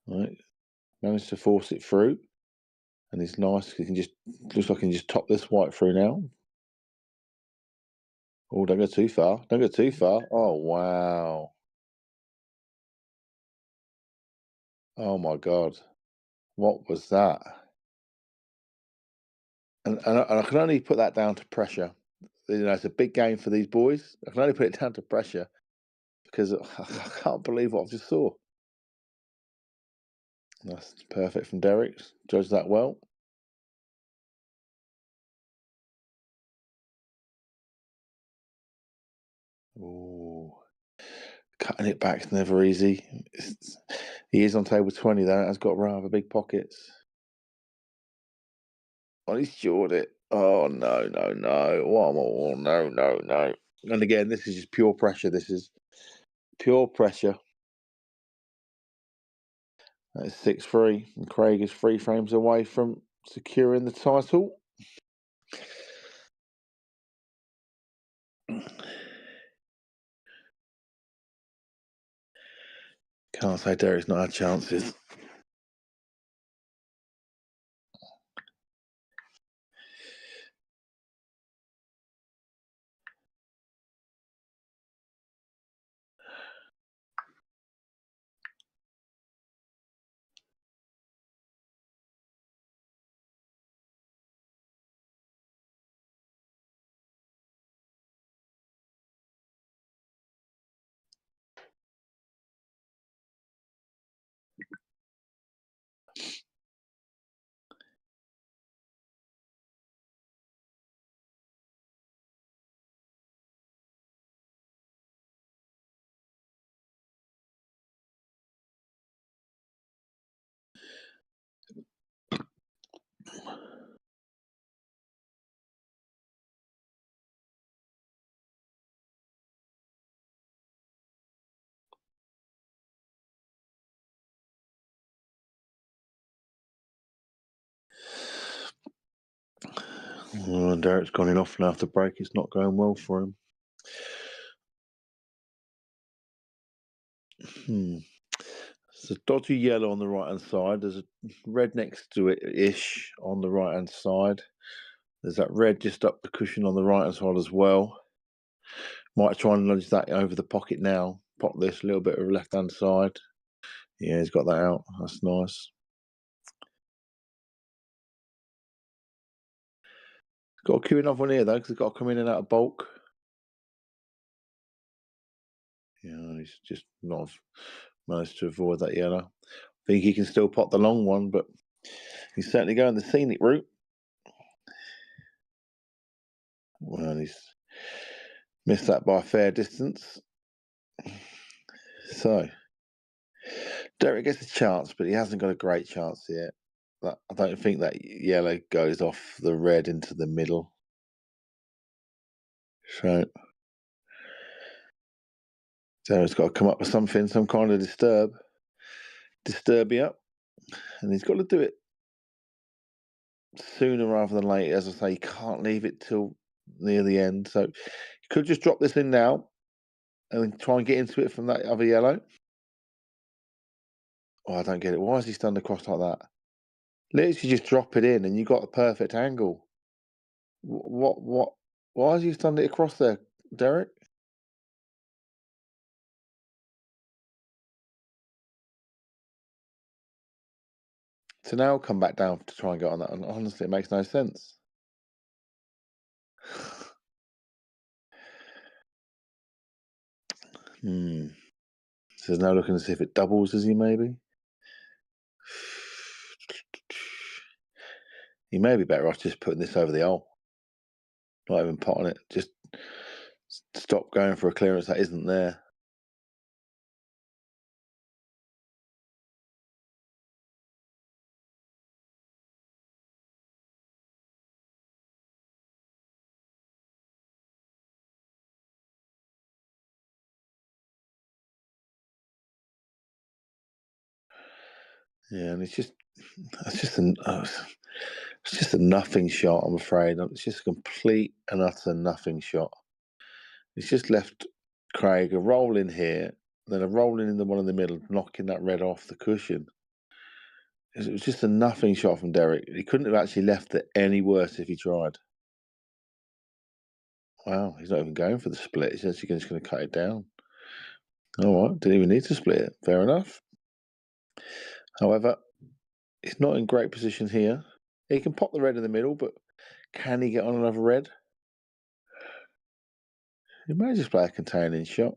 Right, managed to force it through, and it's nice. He can just looks like he can just top this white through now. Oh, don't go too far! Don't go too far! Oh wow! Oh my God! What was that? And I can only put that down to pressure. You know, it's a big game for these boys. I can only put it down to pressure because I can't believe what I just saw. That's perfect from Derek. Judged that well. Ooh. Cutting it back's never easy. He is on table 20 though. Has got rather big pockets. Oh, he's jawed it. Oh no, no, no. Oh, no, no, no. And again, this is just pure pressure. This is pure pressure. That is 6-3. And Craig is 3 frames away from securing the title. Can't say Derek's not had chances. Oh, and Derek's gone in off now after break. It's not going well for him. There's a dodgy yellow on the right hand side. There's a red next to it ish on the right hand side. There's that red just up the cushion on the right hand side as well. Might try and nudge that over the pocket now. Pop this a little bit of left hand side. Yeah, he's got that out. That's nice. Got to cue another one here, though, because he's got to come in and out of bulk. Yeah, he's just not managed to avoid that yellow. I think he can still pot the long one, but he's certainly going the scenic route. Well, he's missed that by a fair distance. So, Derek gets a chance, but he hasn't got a great chance yet. I don't think that yellow goes off the red into the middle. So, Derek's got to come up with something, some kind of disturbia, and he's got to do it sooner rather than later. As I say, he can't leave it till near the end. So, he could just drop this in now and then try and get into it from that other yellow. Oh, I don't get it. Why is he stunned across like that? Literally just drop it in and you got a perfect angle. What? Why has he stunned it across there, Derek? To now come back down to try and get on that. And honestly, it makes no sense. So he's now looking to see if it doubles, is he maybe? He may be better off just putting this over the hole. Not even potting it. Just stop going for a clearance that isn't there. Yeah, and it's just a nothing shot, I'm afraid. It's just a complete and utter nothing shot. It's just left Craig a roll in here, then a rolling in the one in the middle, knocking that red off the cushion. It was just a nothing shot from Derek. He couldn't have actually left it any worse if he tried. Wow, he's not even going for the split. He's actually just going to cut it down. All right, didn't even need to split it. Fair enough. However, he's not in great position here. He can pop the red in the middle, but can he get on another red? He may just play a containing shot.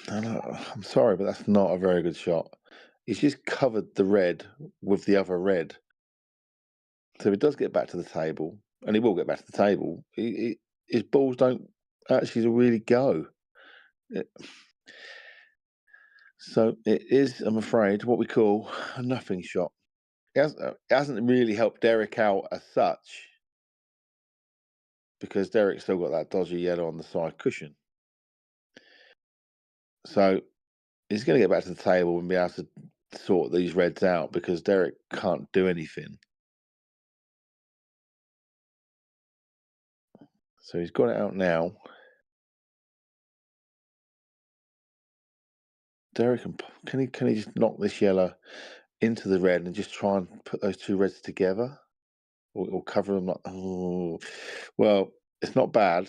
I'm sorry, but that's not a very good shot. He's just covered the red with the other red. So if he does get back to the table, and he will get back to the table, his balls don't actually really go. So it is, I'm afraid, what we call a nothing shot. It hasn't really helped Derek out as such, because Derek's still got that dodgy yellow on the side cushion. So he's going to get back to the table and be able to sort these reds out, because Derek can't do anything. So he's got it out now. Derek, can he just knock this yellow into the red and just try and put those two reds together, or cover them? Like, oh, well, it's not bad.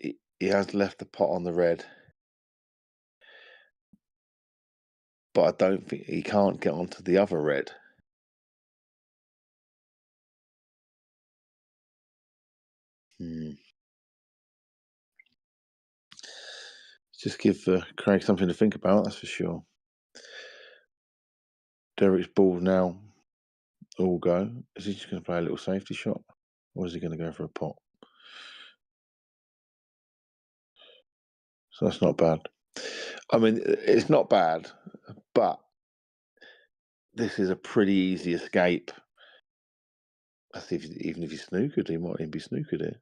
He has left the pot on the red, but I don't think he can't get onto the other red. Just give Craig something to think about, that's for sure. Derek's ball now all go. Is he just going to play a little safety shot, or is he going to go for a pot? So that's not bad. I mean, it's not bad, but this is a pretty easy escape. Even if he's snookered, he might even be snookered here.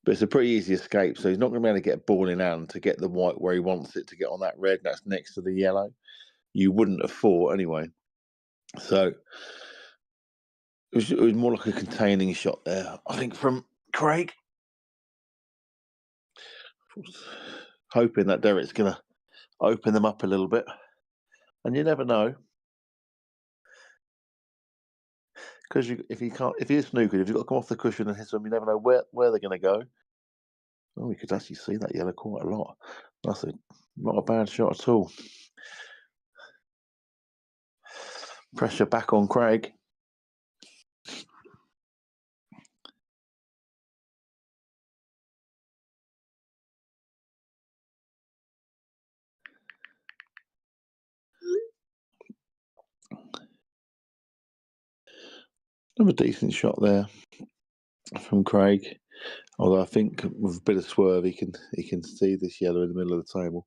But it's a pretty easy escape, so he's not going to be able to get a ball in hand to get the white where he wants it to get on that red that's next to the yellow. You wouldn't have thought anyway. So it was more like a containing shot there, I think, from Craig. Hoping that Derek's going to open them up a little bit. And you never know. Because if he is snookered, if you've got to come off the cushion and hit them, you never know where they're going to go. Oh, we could actually see that yellow quite a lot. That's not a bad shot at all. Pressure back on Craig. Another decent shot there from Craig. Although I think with a bit of swerve, he can see this yellow in the middle of the table.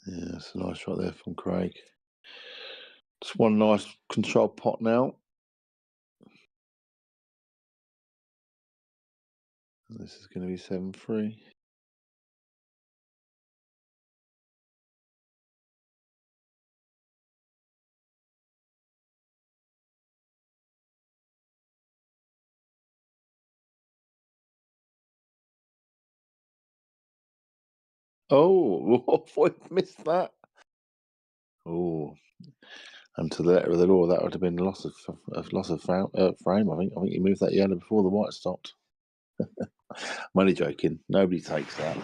Yeah, that's a nice shot there from Craig. Just one nice controlled pot now. This is going to be 7-3. Oh, I thought I missed that. Oh, and to the letter of the law, that would have been a loss of frame. I think he moved that yellow before the white stopped. I'm only joking. Nobody takes that.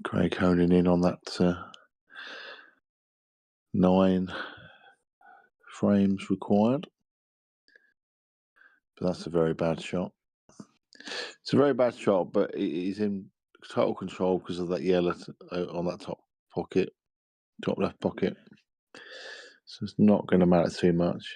Craig honing in on that 9 frames required. But that's a very bad shot. It's a very bad shot, but he's in total control because of that yellow on that top left pocket. So it's not going to matter too much.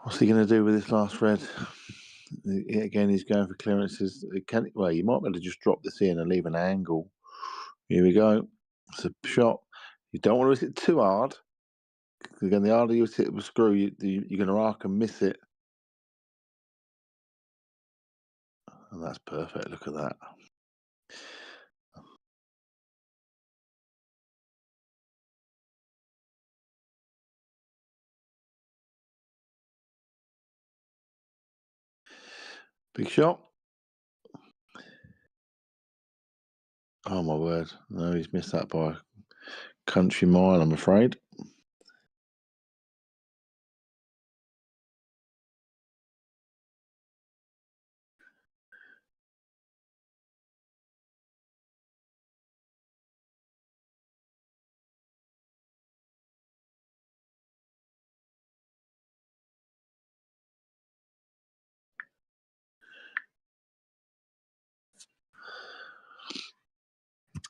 What's he going to do with this last red? Again, he's going for clearances. Well, you might be able to just drop this in and leave an angle. Here we go. It's a shot. You don't want to hit it too hard. Again, the harder you hit it with a screw, you're going to arc and miss it. And that's perfect. Look at that. Big shot. Oh, my word. No, he's missed that by a country mile, I'm afraid.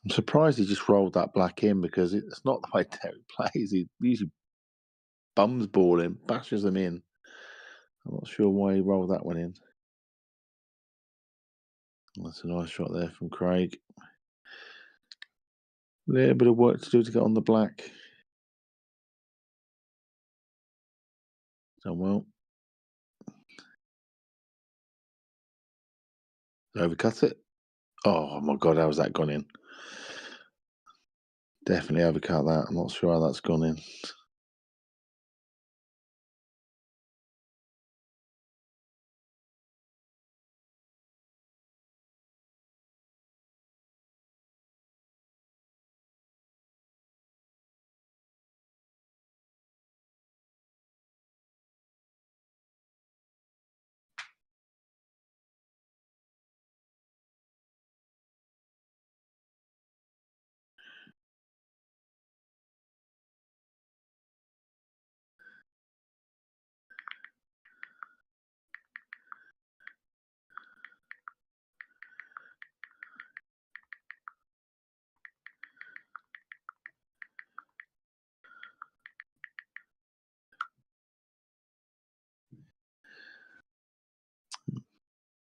I'm surprised he just rolled that black in because it's not the way Derek plays. He usually bums ball in, bashes them in. I'm not sure why he rolled that one in. That's a nice shot there from Craig. A little bit of work to do to get on the black. Done well. Overcut it. Oh my God, how's that gone in? Definitely overcut that. I'm not sure how that's gone in.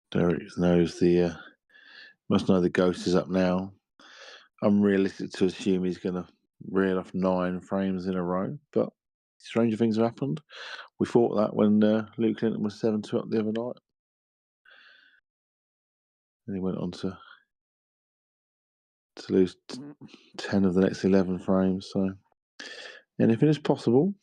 Derek must know the ghost is up now. Unrealistic to assume he's going to reel off 9 frames in a row, but stranger things have happened. We thought that when Luke Clinton was 7-2 up the other night. And he went on to lose 10 of the next 11 frames. So anything is possible.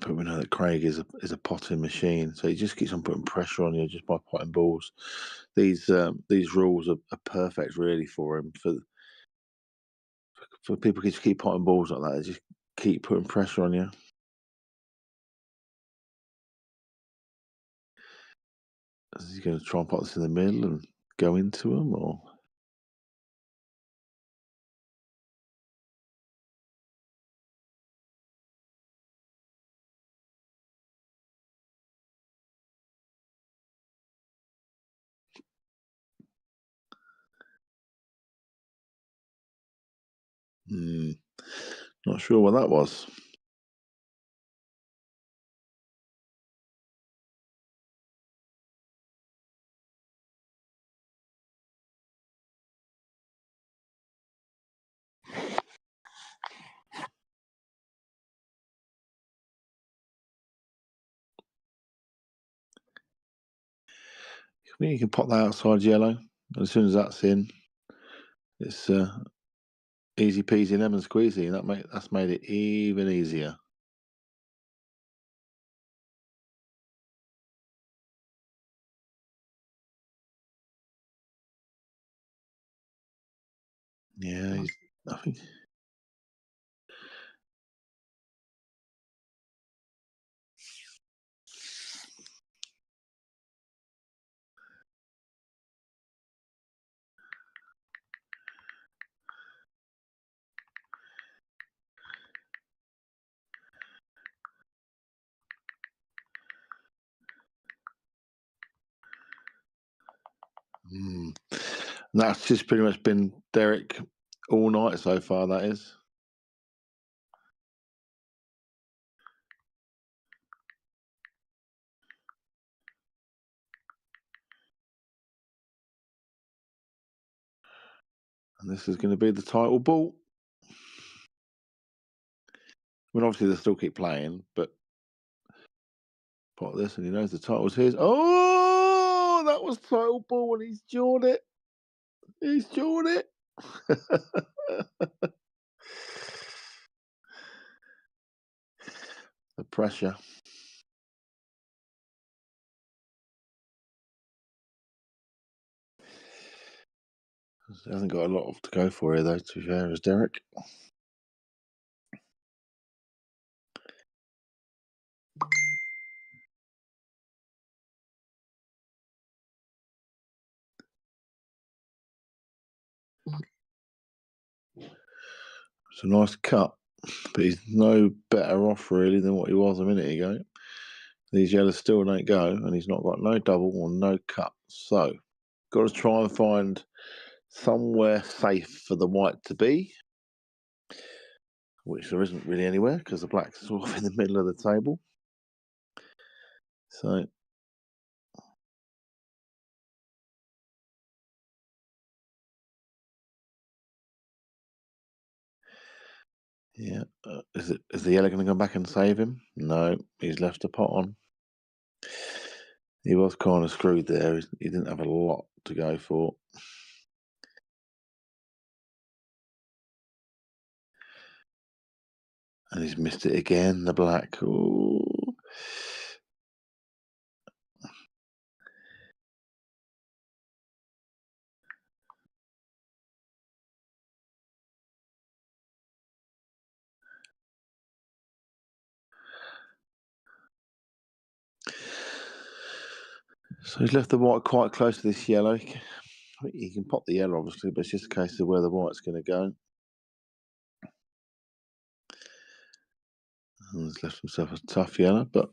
But we know that Craig is a potting machine, so he just keeps on putting pressure on you just by potting balls. These rules are perfect, really, for him. For people to keep potting balls like that, they just keep putting pressure on you. Is he going to try and pot this in the middle and go into him, or? Not sure what that was. I think you can pop that outside yellow. And as soon as that's in, it's easy peasy lemon squeezy, and that's made it even easier. Yeah, I think. That's just pretty much been Derek all night so far, that is. And this is going to be the title ball. I mean, obviously, they'll still keep playing, but pot this, and he knows the title's his. Oh, that was title ball, and he's jawed it. He's jawed it. The pressure. He hasn't got a lot to go for here, though, to be fair, as Derek. It's a nice cut, but he's no better off, really, than what he was a minute ago. These yellows still don't go, and he's not got no double or no cut. So, got to try and find somewhere safe for the white to be, which there isn't really anywhere because the black's sort of in the middle of the table. So yeah, is the yellow going to go back and save him? No, he's left a pot on. He was kind of screwed there. He didn't have a lot to go for. And he's missed it again, the black. Ooh. So he's left the white quite close to this yellow. He can pop the yellow, obviously, but it's just a case of where the white's going to go. And he's left himself a tough yellow, but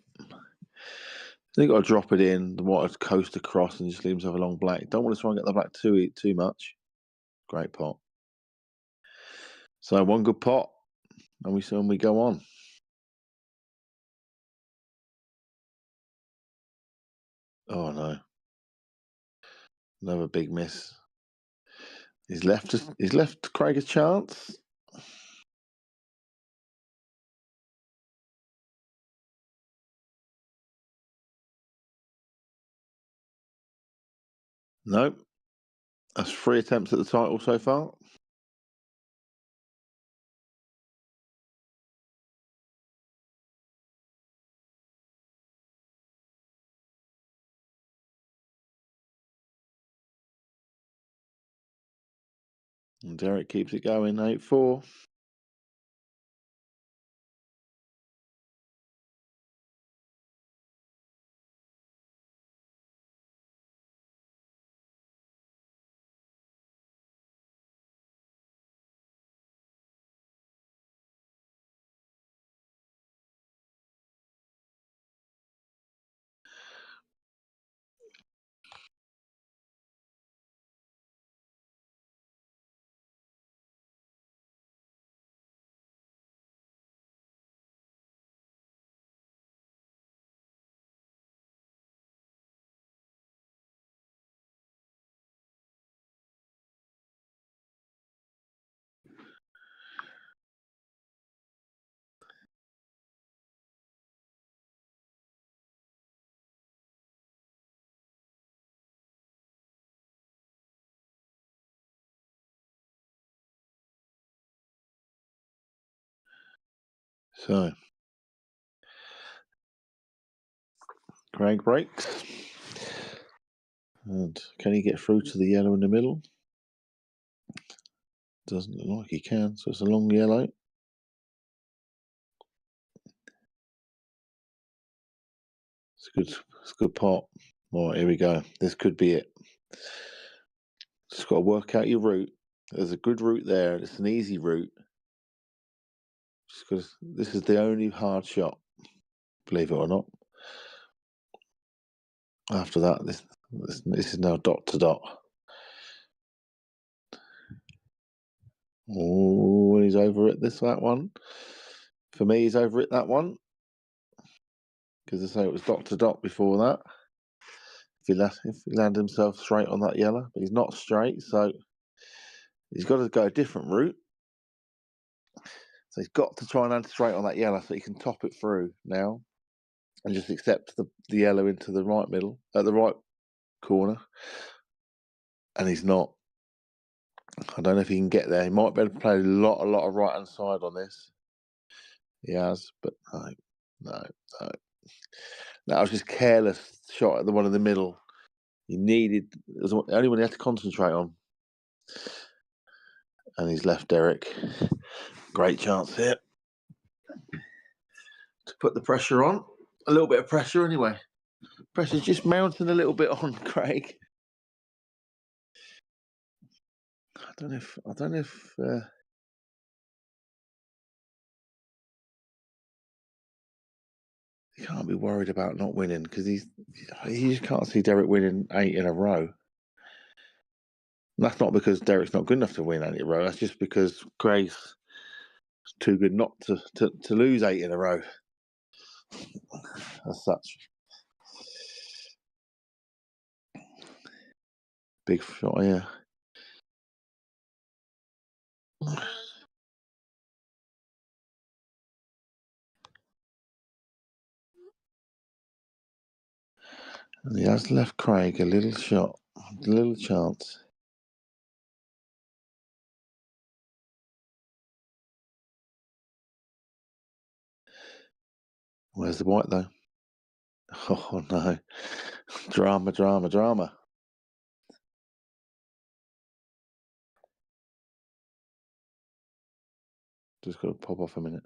he's got to drop it in. The white will coast across and just leave himself a long black. Don't want to try and get the black too much. Great pot. So one good pot, and we go on. Oh no, another big miss. He's left Craig a chance. Nope. That's 3 attempts at the title so far. And Derek keeps it going, 8-4. So Craig breaks. And can he get through to the yellow in the middle? Doesn't look like he can, so it's a long yellow. It's a good pot. All right, here we go. This could be it. Just got to work out your route. There's a good route there. It's an easy route. Just because this is the only hard shot, believe it or not. After that, this is now dot to dot. Oh, he's over it. That one. For me, he's over it. That one. Because I say it was dot to dot before that. If he landed himself straight on that yellow, but he's not straight, so he's got to go a different route. So he's got to try and land straight on that yellow so he can top it through now and just accept the yellow into the right middle, at the right corner. And he's not. I don't know if he can get there. He might be able to play a lot of right-hand side on this. He has, but no. That was just careless shot at the one in the middle. It was the only one he had to concentrate on. And he's left Derek. Great chance here to put the pressure on. A little bit of pressure anyway. Pressure's just mounting a little bit on Craig. I don't know if he can't be worried about not winning because he just can't see Derek winning 8 in a row. And that's not because Derek's not good enough to win 8 in a row. That's just because Craig's too good not to lose 8 in a row. As such. Big shot, yeah. And he has left Craig a little shot, a little chance. Where's the white though? Oh no. Drama, drama, drama. Just got to pop off a minute.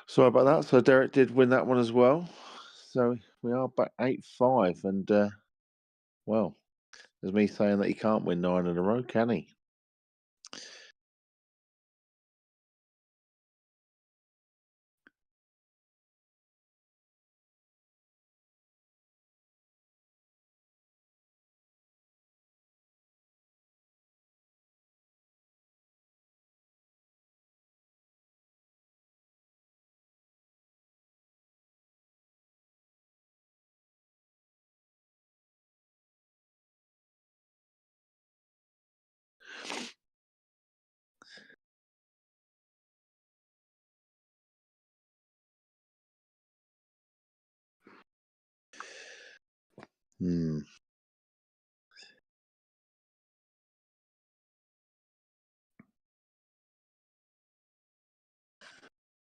Sorry about that. So Derek did win that one as well. So we are back 8-5, and well, there's me saying that he can't win 9 in a row, can he?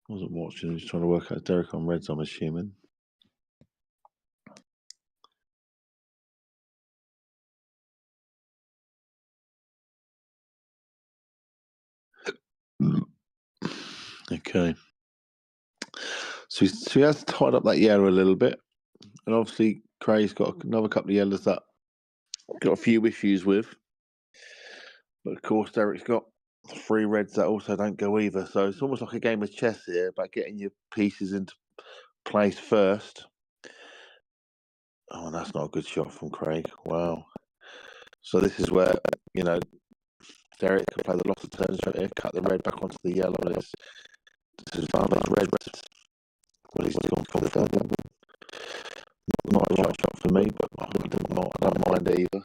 Wasn't watching. Just trying to work out Derek on Reds, I'm assuming. Okay. So he has tied up that yellow a little bit. And obviously, Craig's got another couple of yellows that got a few issues with. But of course, Derek's got 3 reds that also don't go either. So it's almost like a game of chess here about getting your pieces into place first. Oh, that's not a good shot from Craig. Wow. So this is where, you know, Derek can play the loss of turns right here, cut the red back onto the yellow, and it's disadvantage red. Well, he's gone for the double. Not a right shot for me, but I don't mind it either.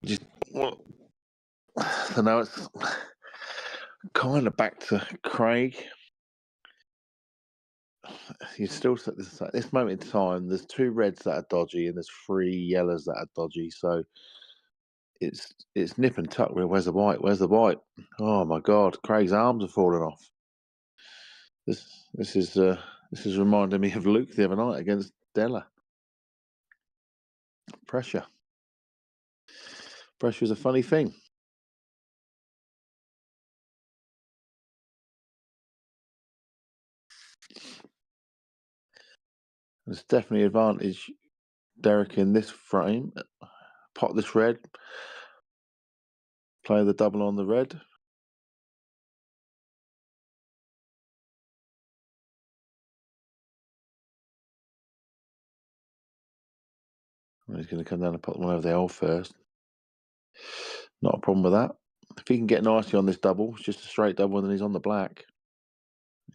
Just, well, so now it's kind of back to Craig. You still at this moment in time. There's 2 reds that are dodgy, and there's 3 yellows that are dodgy. So it's nip and tuck. Where's the white? Where's the white? Oh my God! Craig's arms are falling off. This is reminding me of Luke the other night against Della. Pressure is a funny thing. There's definitely advantage Derek in this frame. Pot this red. Play the double on the red. He's going to come down and put one over the hole first. Not a problem with that. If he can get nicely on this double, it's just a straight double, and then he's on the black.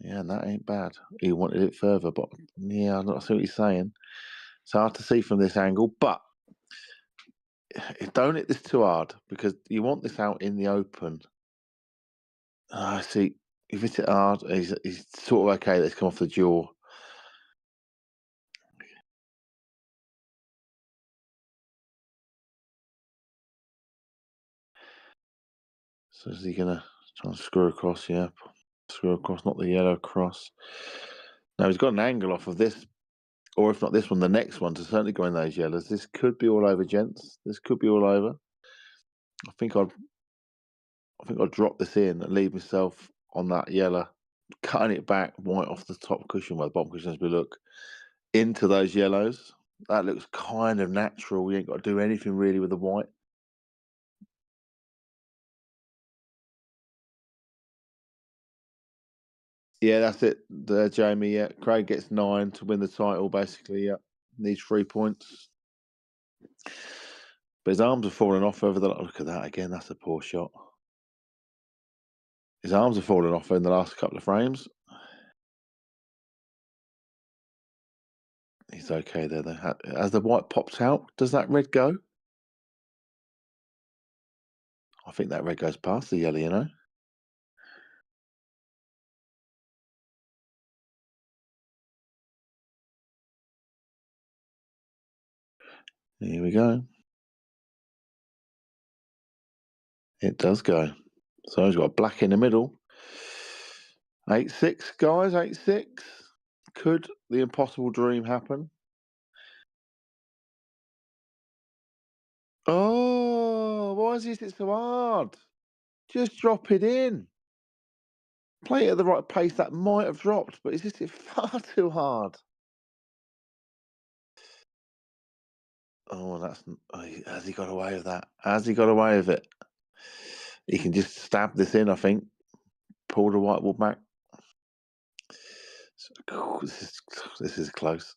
Yeah, and that ain't bad. He wanted it further, but yeah, I see what he's saying. It's hard to see from this angle, but don't hit this too hard because you want this out in the open. I see. If it's hit hard, he's sort of okay. Let's come off the jaw. So is he gonna try and screw across? Yeah, screw across, not the yellow cross. Now he's got an angle off of this, or if not this one, the next one to certainly go in those yellows. This could be all over, gents. This could be all over. I think I'd drop this in and leave myself on that yellow, cutting it back white off the top cushion where the bottom cushion as we look into those yellows. That looks kind of natural. You ain't got to do anything really with the white. Yeah, that's it, Jamie. Yeah, Craig gets 9 to win the title. Basically, yeah, needs 3 points. But his arms are falling off over the. Look at that again. That's a poor shot. His arms are falling off in the last couple of frames. He's okay there, though. As the white pops out, does that red go? I think that red goes past the yellow, you know. Here we go. It does go. So he's got a black in the middle. 8-6, guys. 8-6. Could the impossible dream happen? Oh, why is it so hard? Just drop it in. Play it at the right pace. That might have dropped, but it's just far too hard. Oh, has he got away with that? Has he got away with it? He can just stab this in, I think. Pull the white ball back. This is close.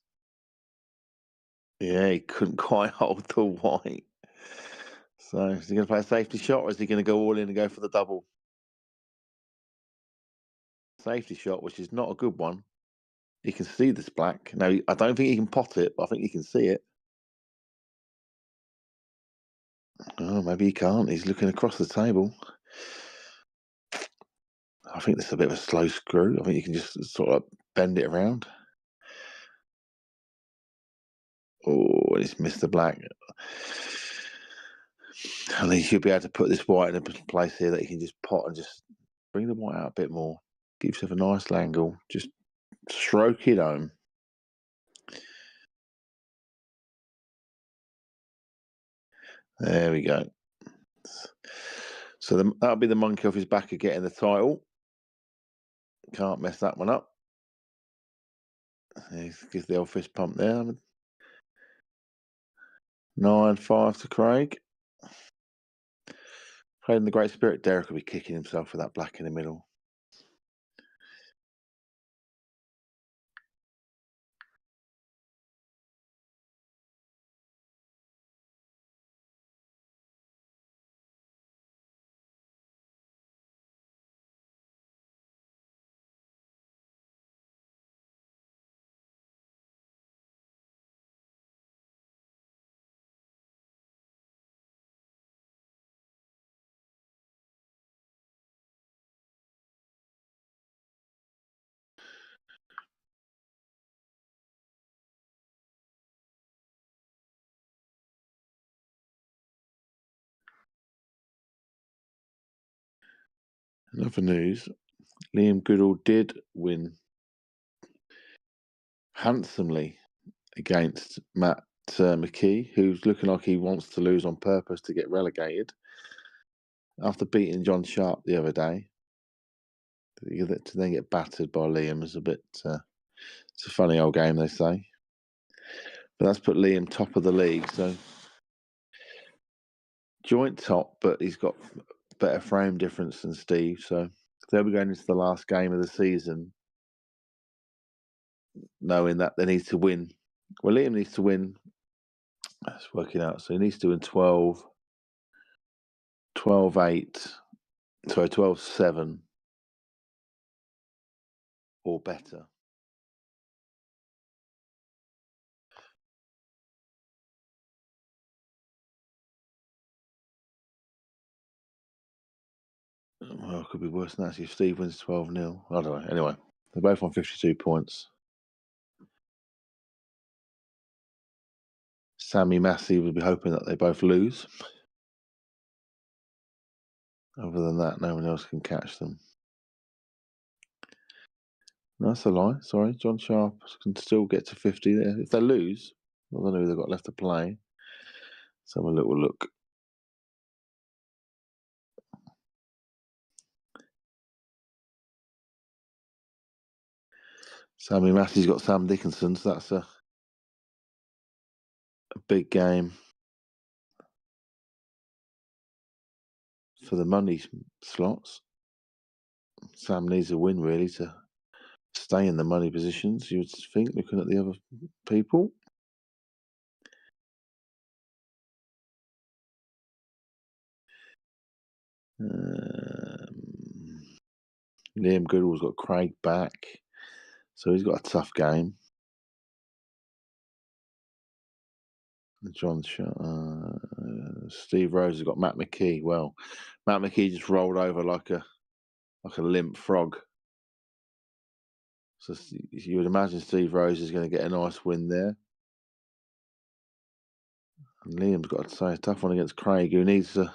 Yeah, he couldn't quite hold the white. So is he going to play a safety shot, or is he going to go all in and go for the double? Safety shot, which is not a good one. He can see this black. Now, I don't think he can pot it, but I think he can see it. Oh, maybe he can't. He's looking across the table. I think this is a bit of a slow screw. I think you can just sort of bend it around. Oh, he's missed the black. And he should be able to put this white in a place here that he can just pot and just bring the white out a bit more. Give yourself a nice angle. Just stroke it home. There we go. So that'll be the monkey off his back of getting the title. Can't mess that one up. Gives the old fist pump there. 9-5 to Craig. Played in the great spirit. Derek will be kicking himself with that black in the middle. In other news, Liam Goodall did win handsomely against Matt McKee, who's looking like he wants to lose on purpose to get relegated. After beating John Sharp the other day, to then get battered by Liam is a bit. It's a funny old game, they say. But that's put Liam top of the league, so joint top, but he's got better frame difference than Steve. So they'll be going into the last game of the season, knowing that they need to win. Well, Liam needs to win. It's working out. So he needs to win 12, 12-8, sorry, 12-7 or better. Well, it could be worse than that if Steve wins 12-0. I don't know. Anyway, they're both on 52 points. Sammy Massey would be hoping that they both lose. Other than that, no one else can catch them. That's a lie. Sorry, John Sharp can still get to 50 there. If they lose, I don't know who they've got left to play. Let's have a little look. Sammy Massey's got Sam Dickinson, so that's a big game for the money slots. Sam needs a win, really, to stay in the money positions, you would think, looking at the other people. Liam Goodall's got Craig back, so he's got a tough game. Steve Rose has got Matt McKee. Well, Matt McKee just rolled over like a limp frog. So you would imagine Steve Rose is going to get a nice win there. And Liam's got to say a tough one against Craig, who needs to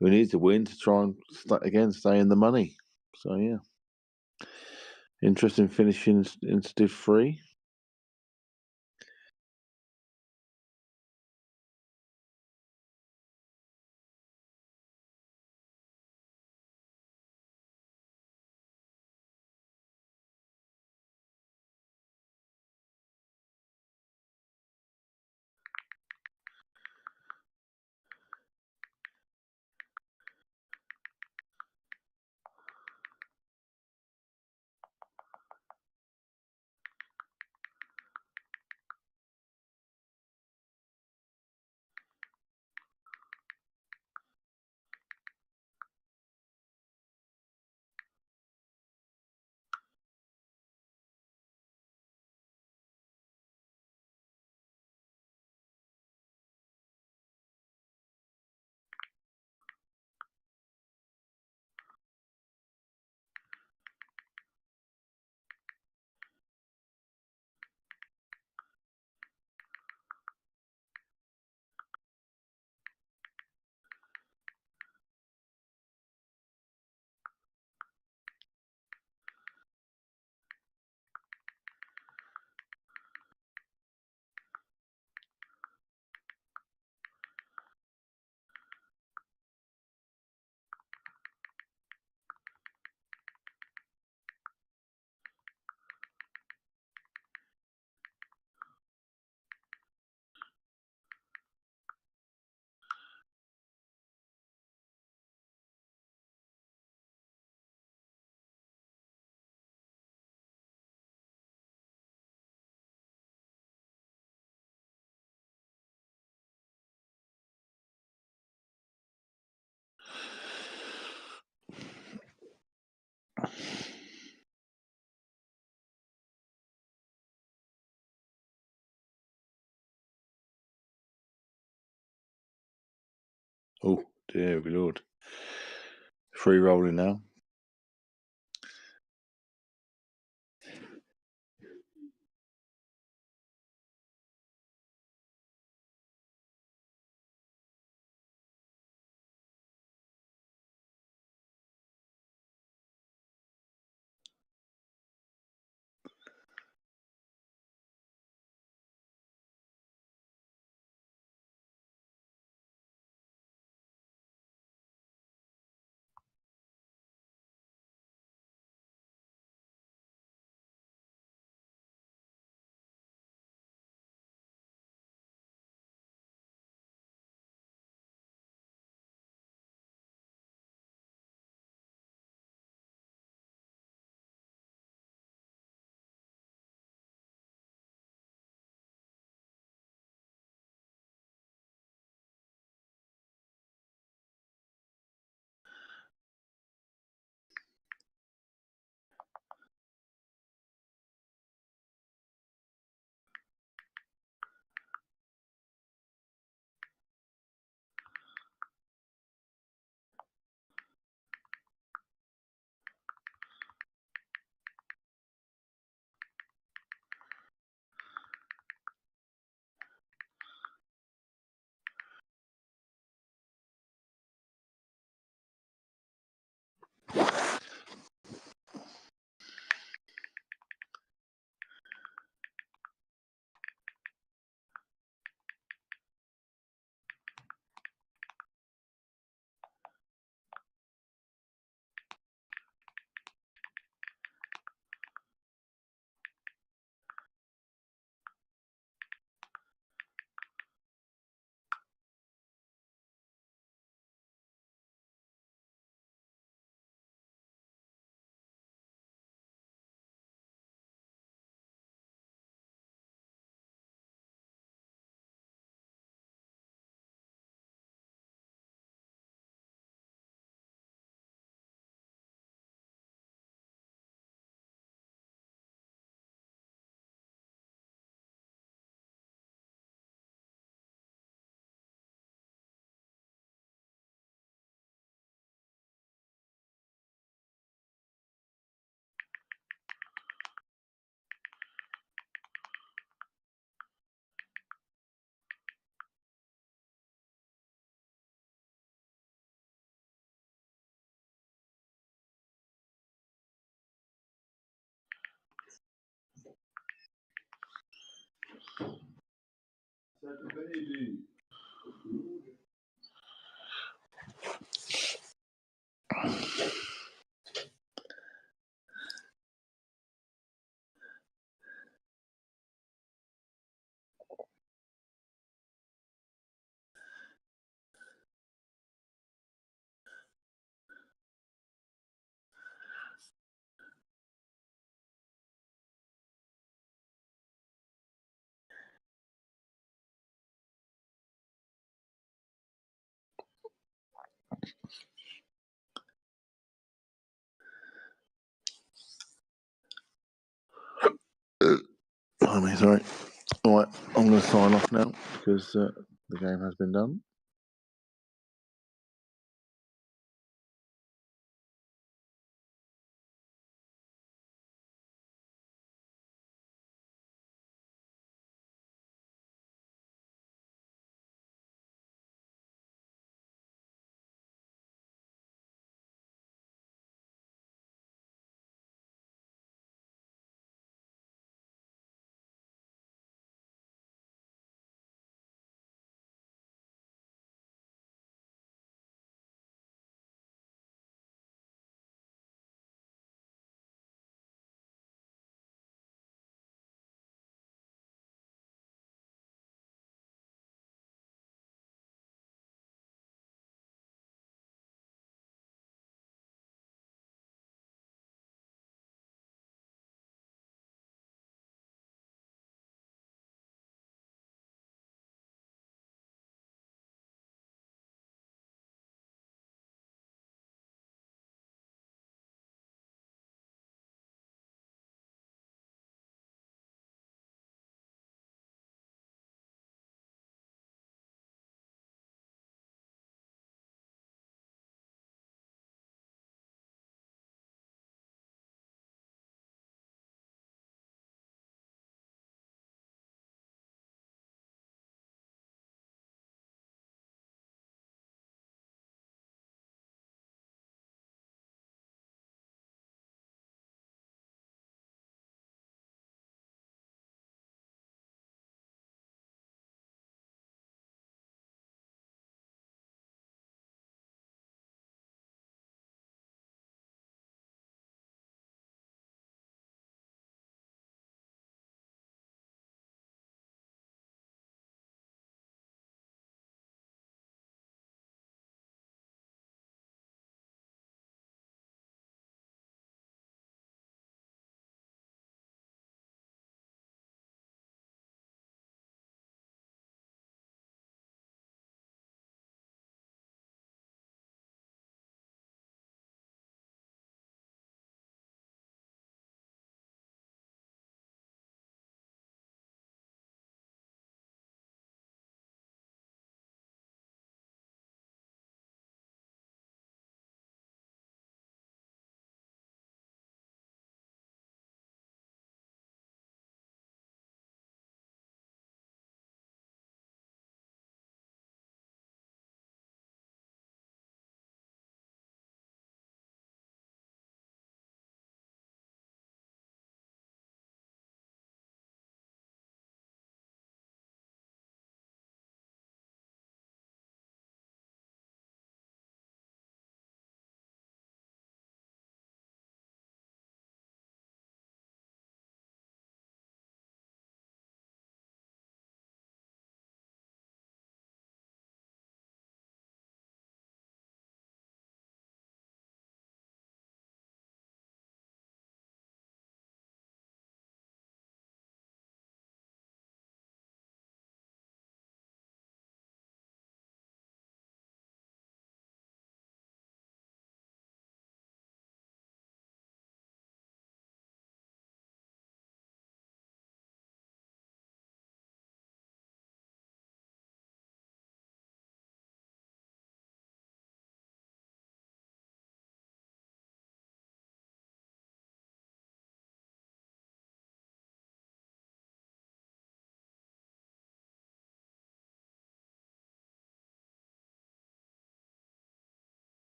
win to try and stay in the money. So yeah, interesting finishing into Div 3. Oh, dear Lord. Free rolling now. Sorry. All right, I'm going to sign off now because the game has been done.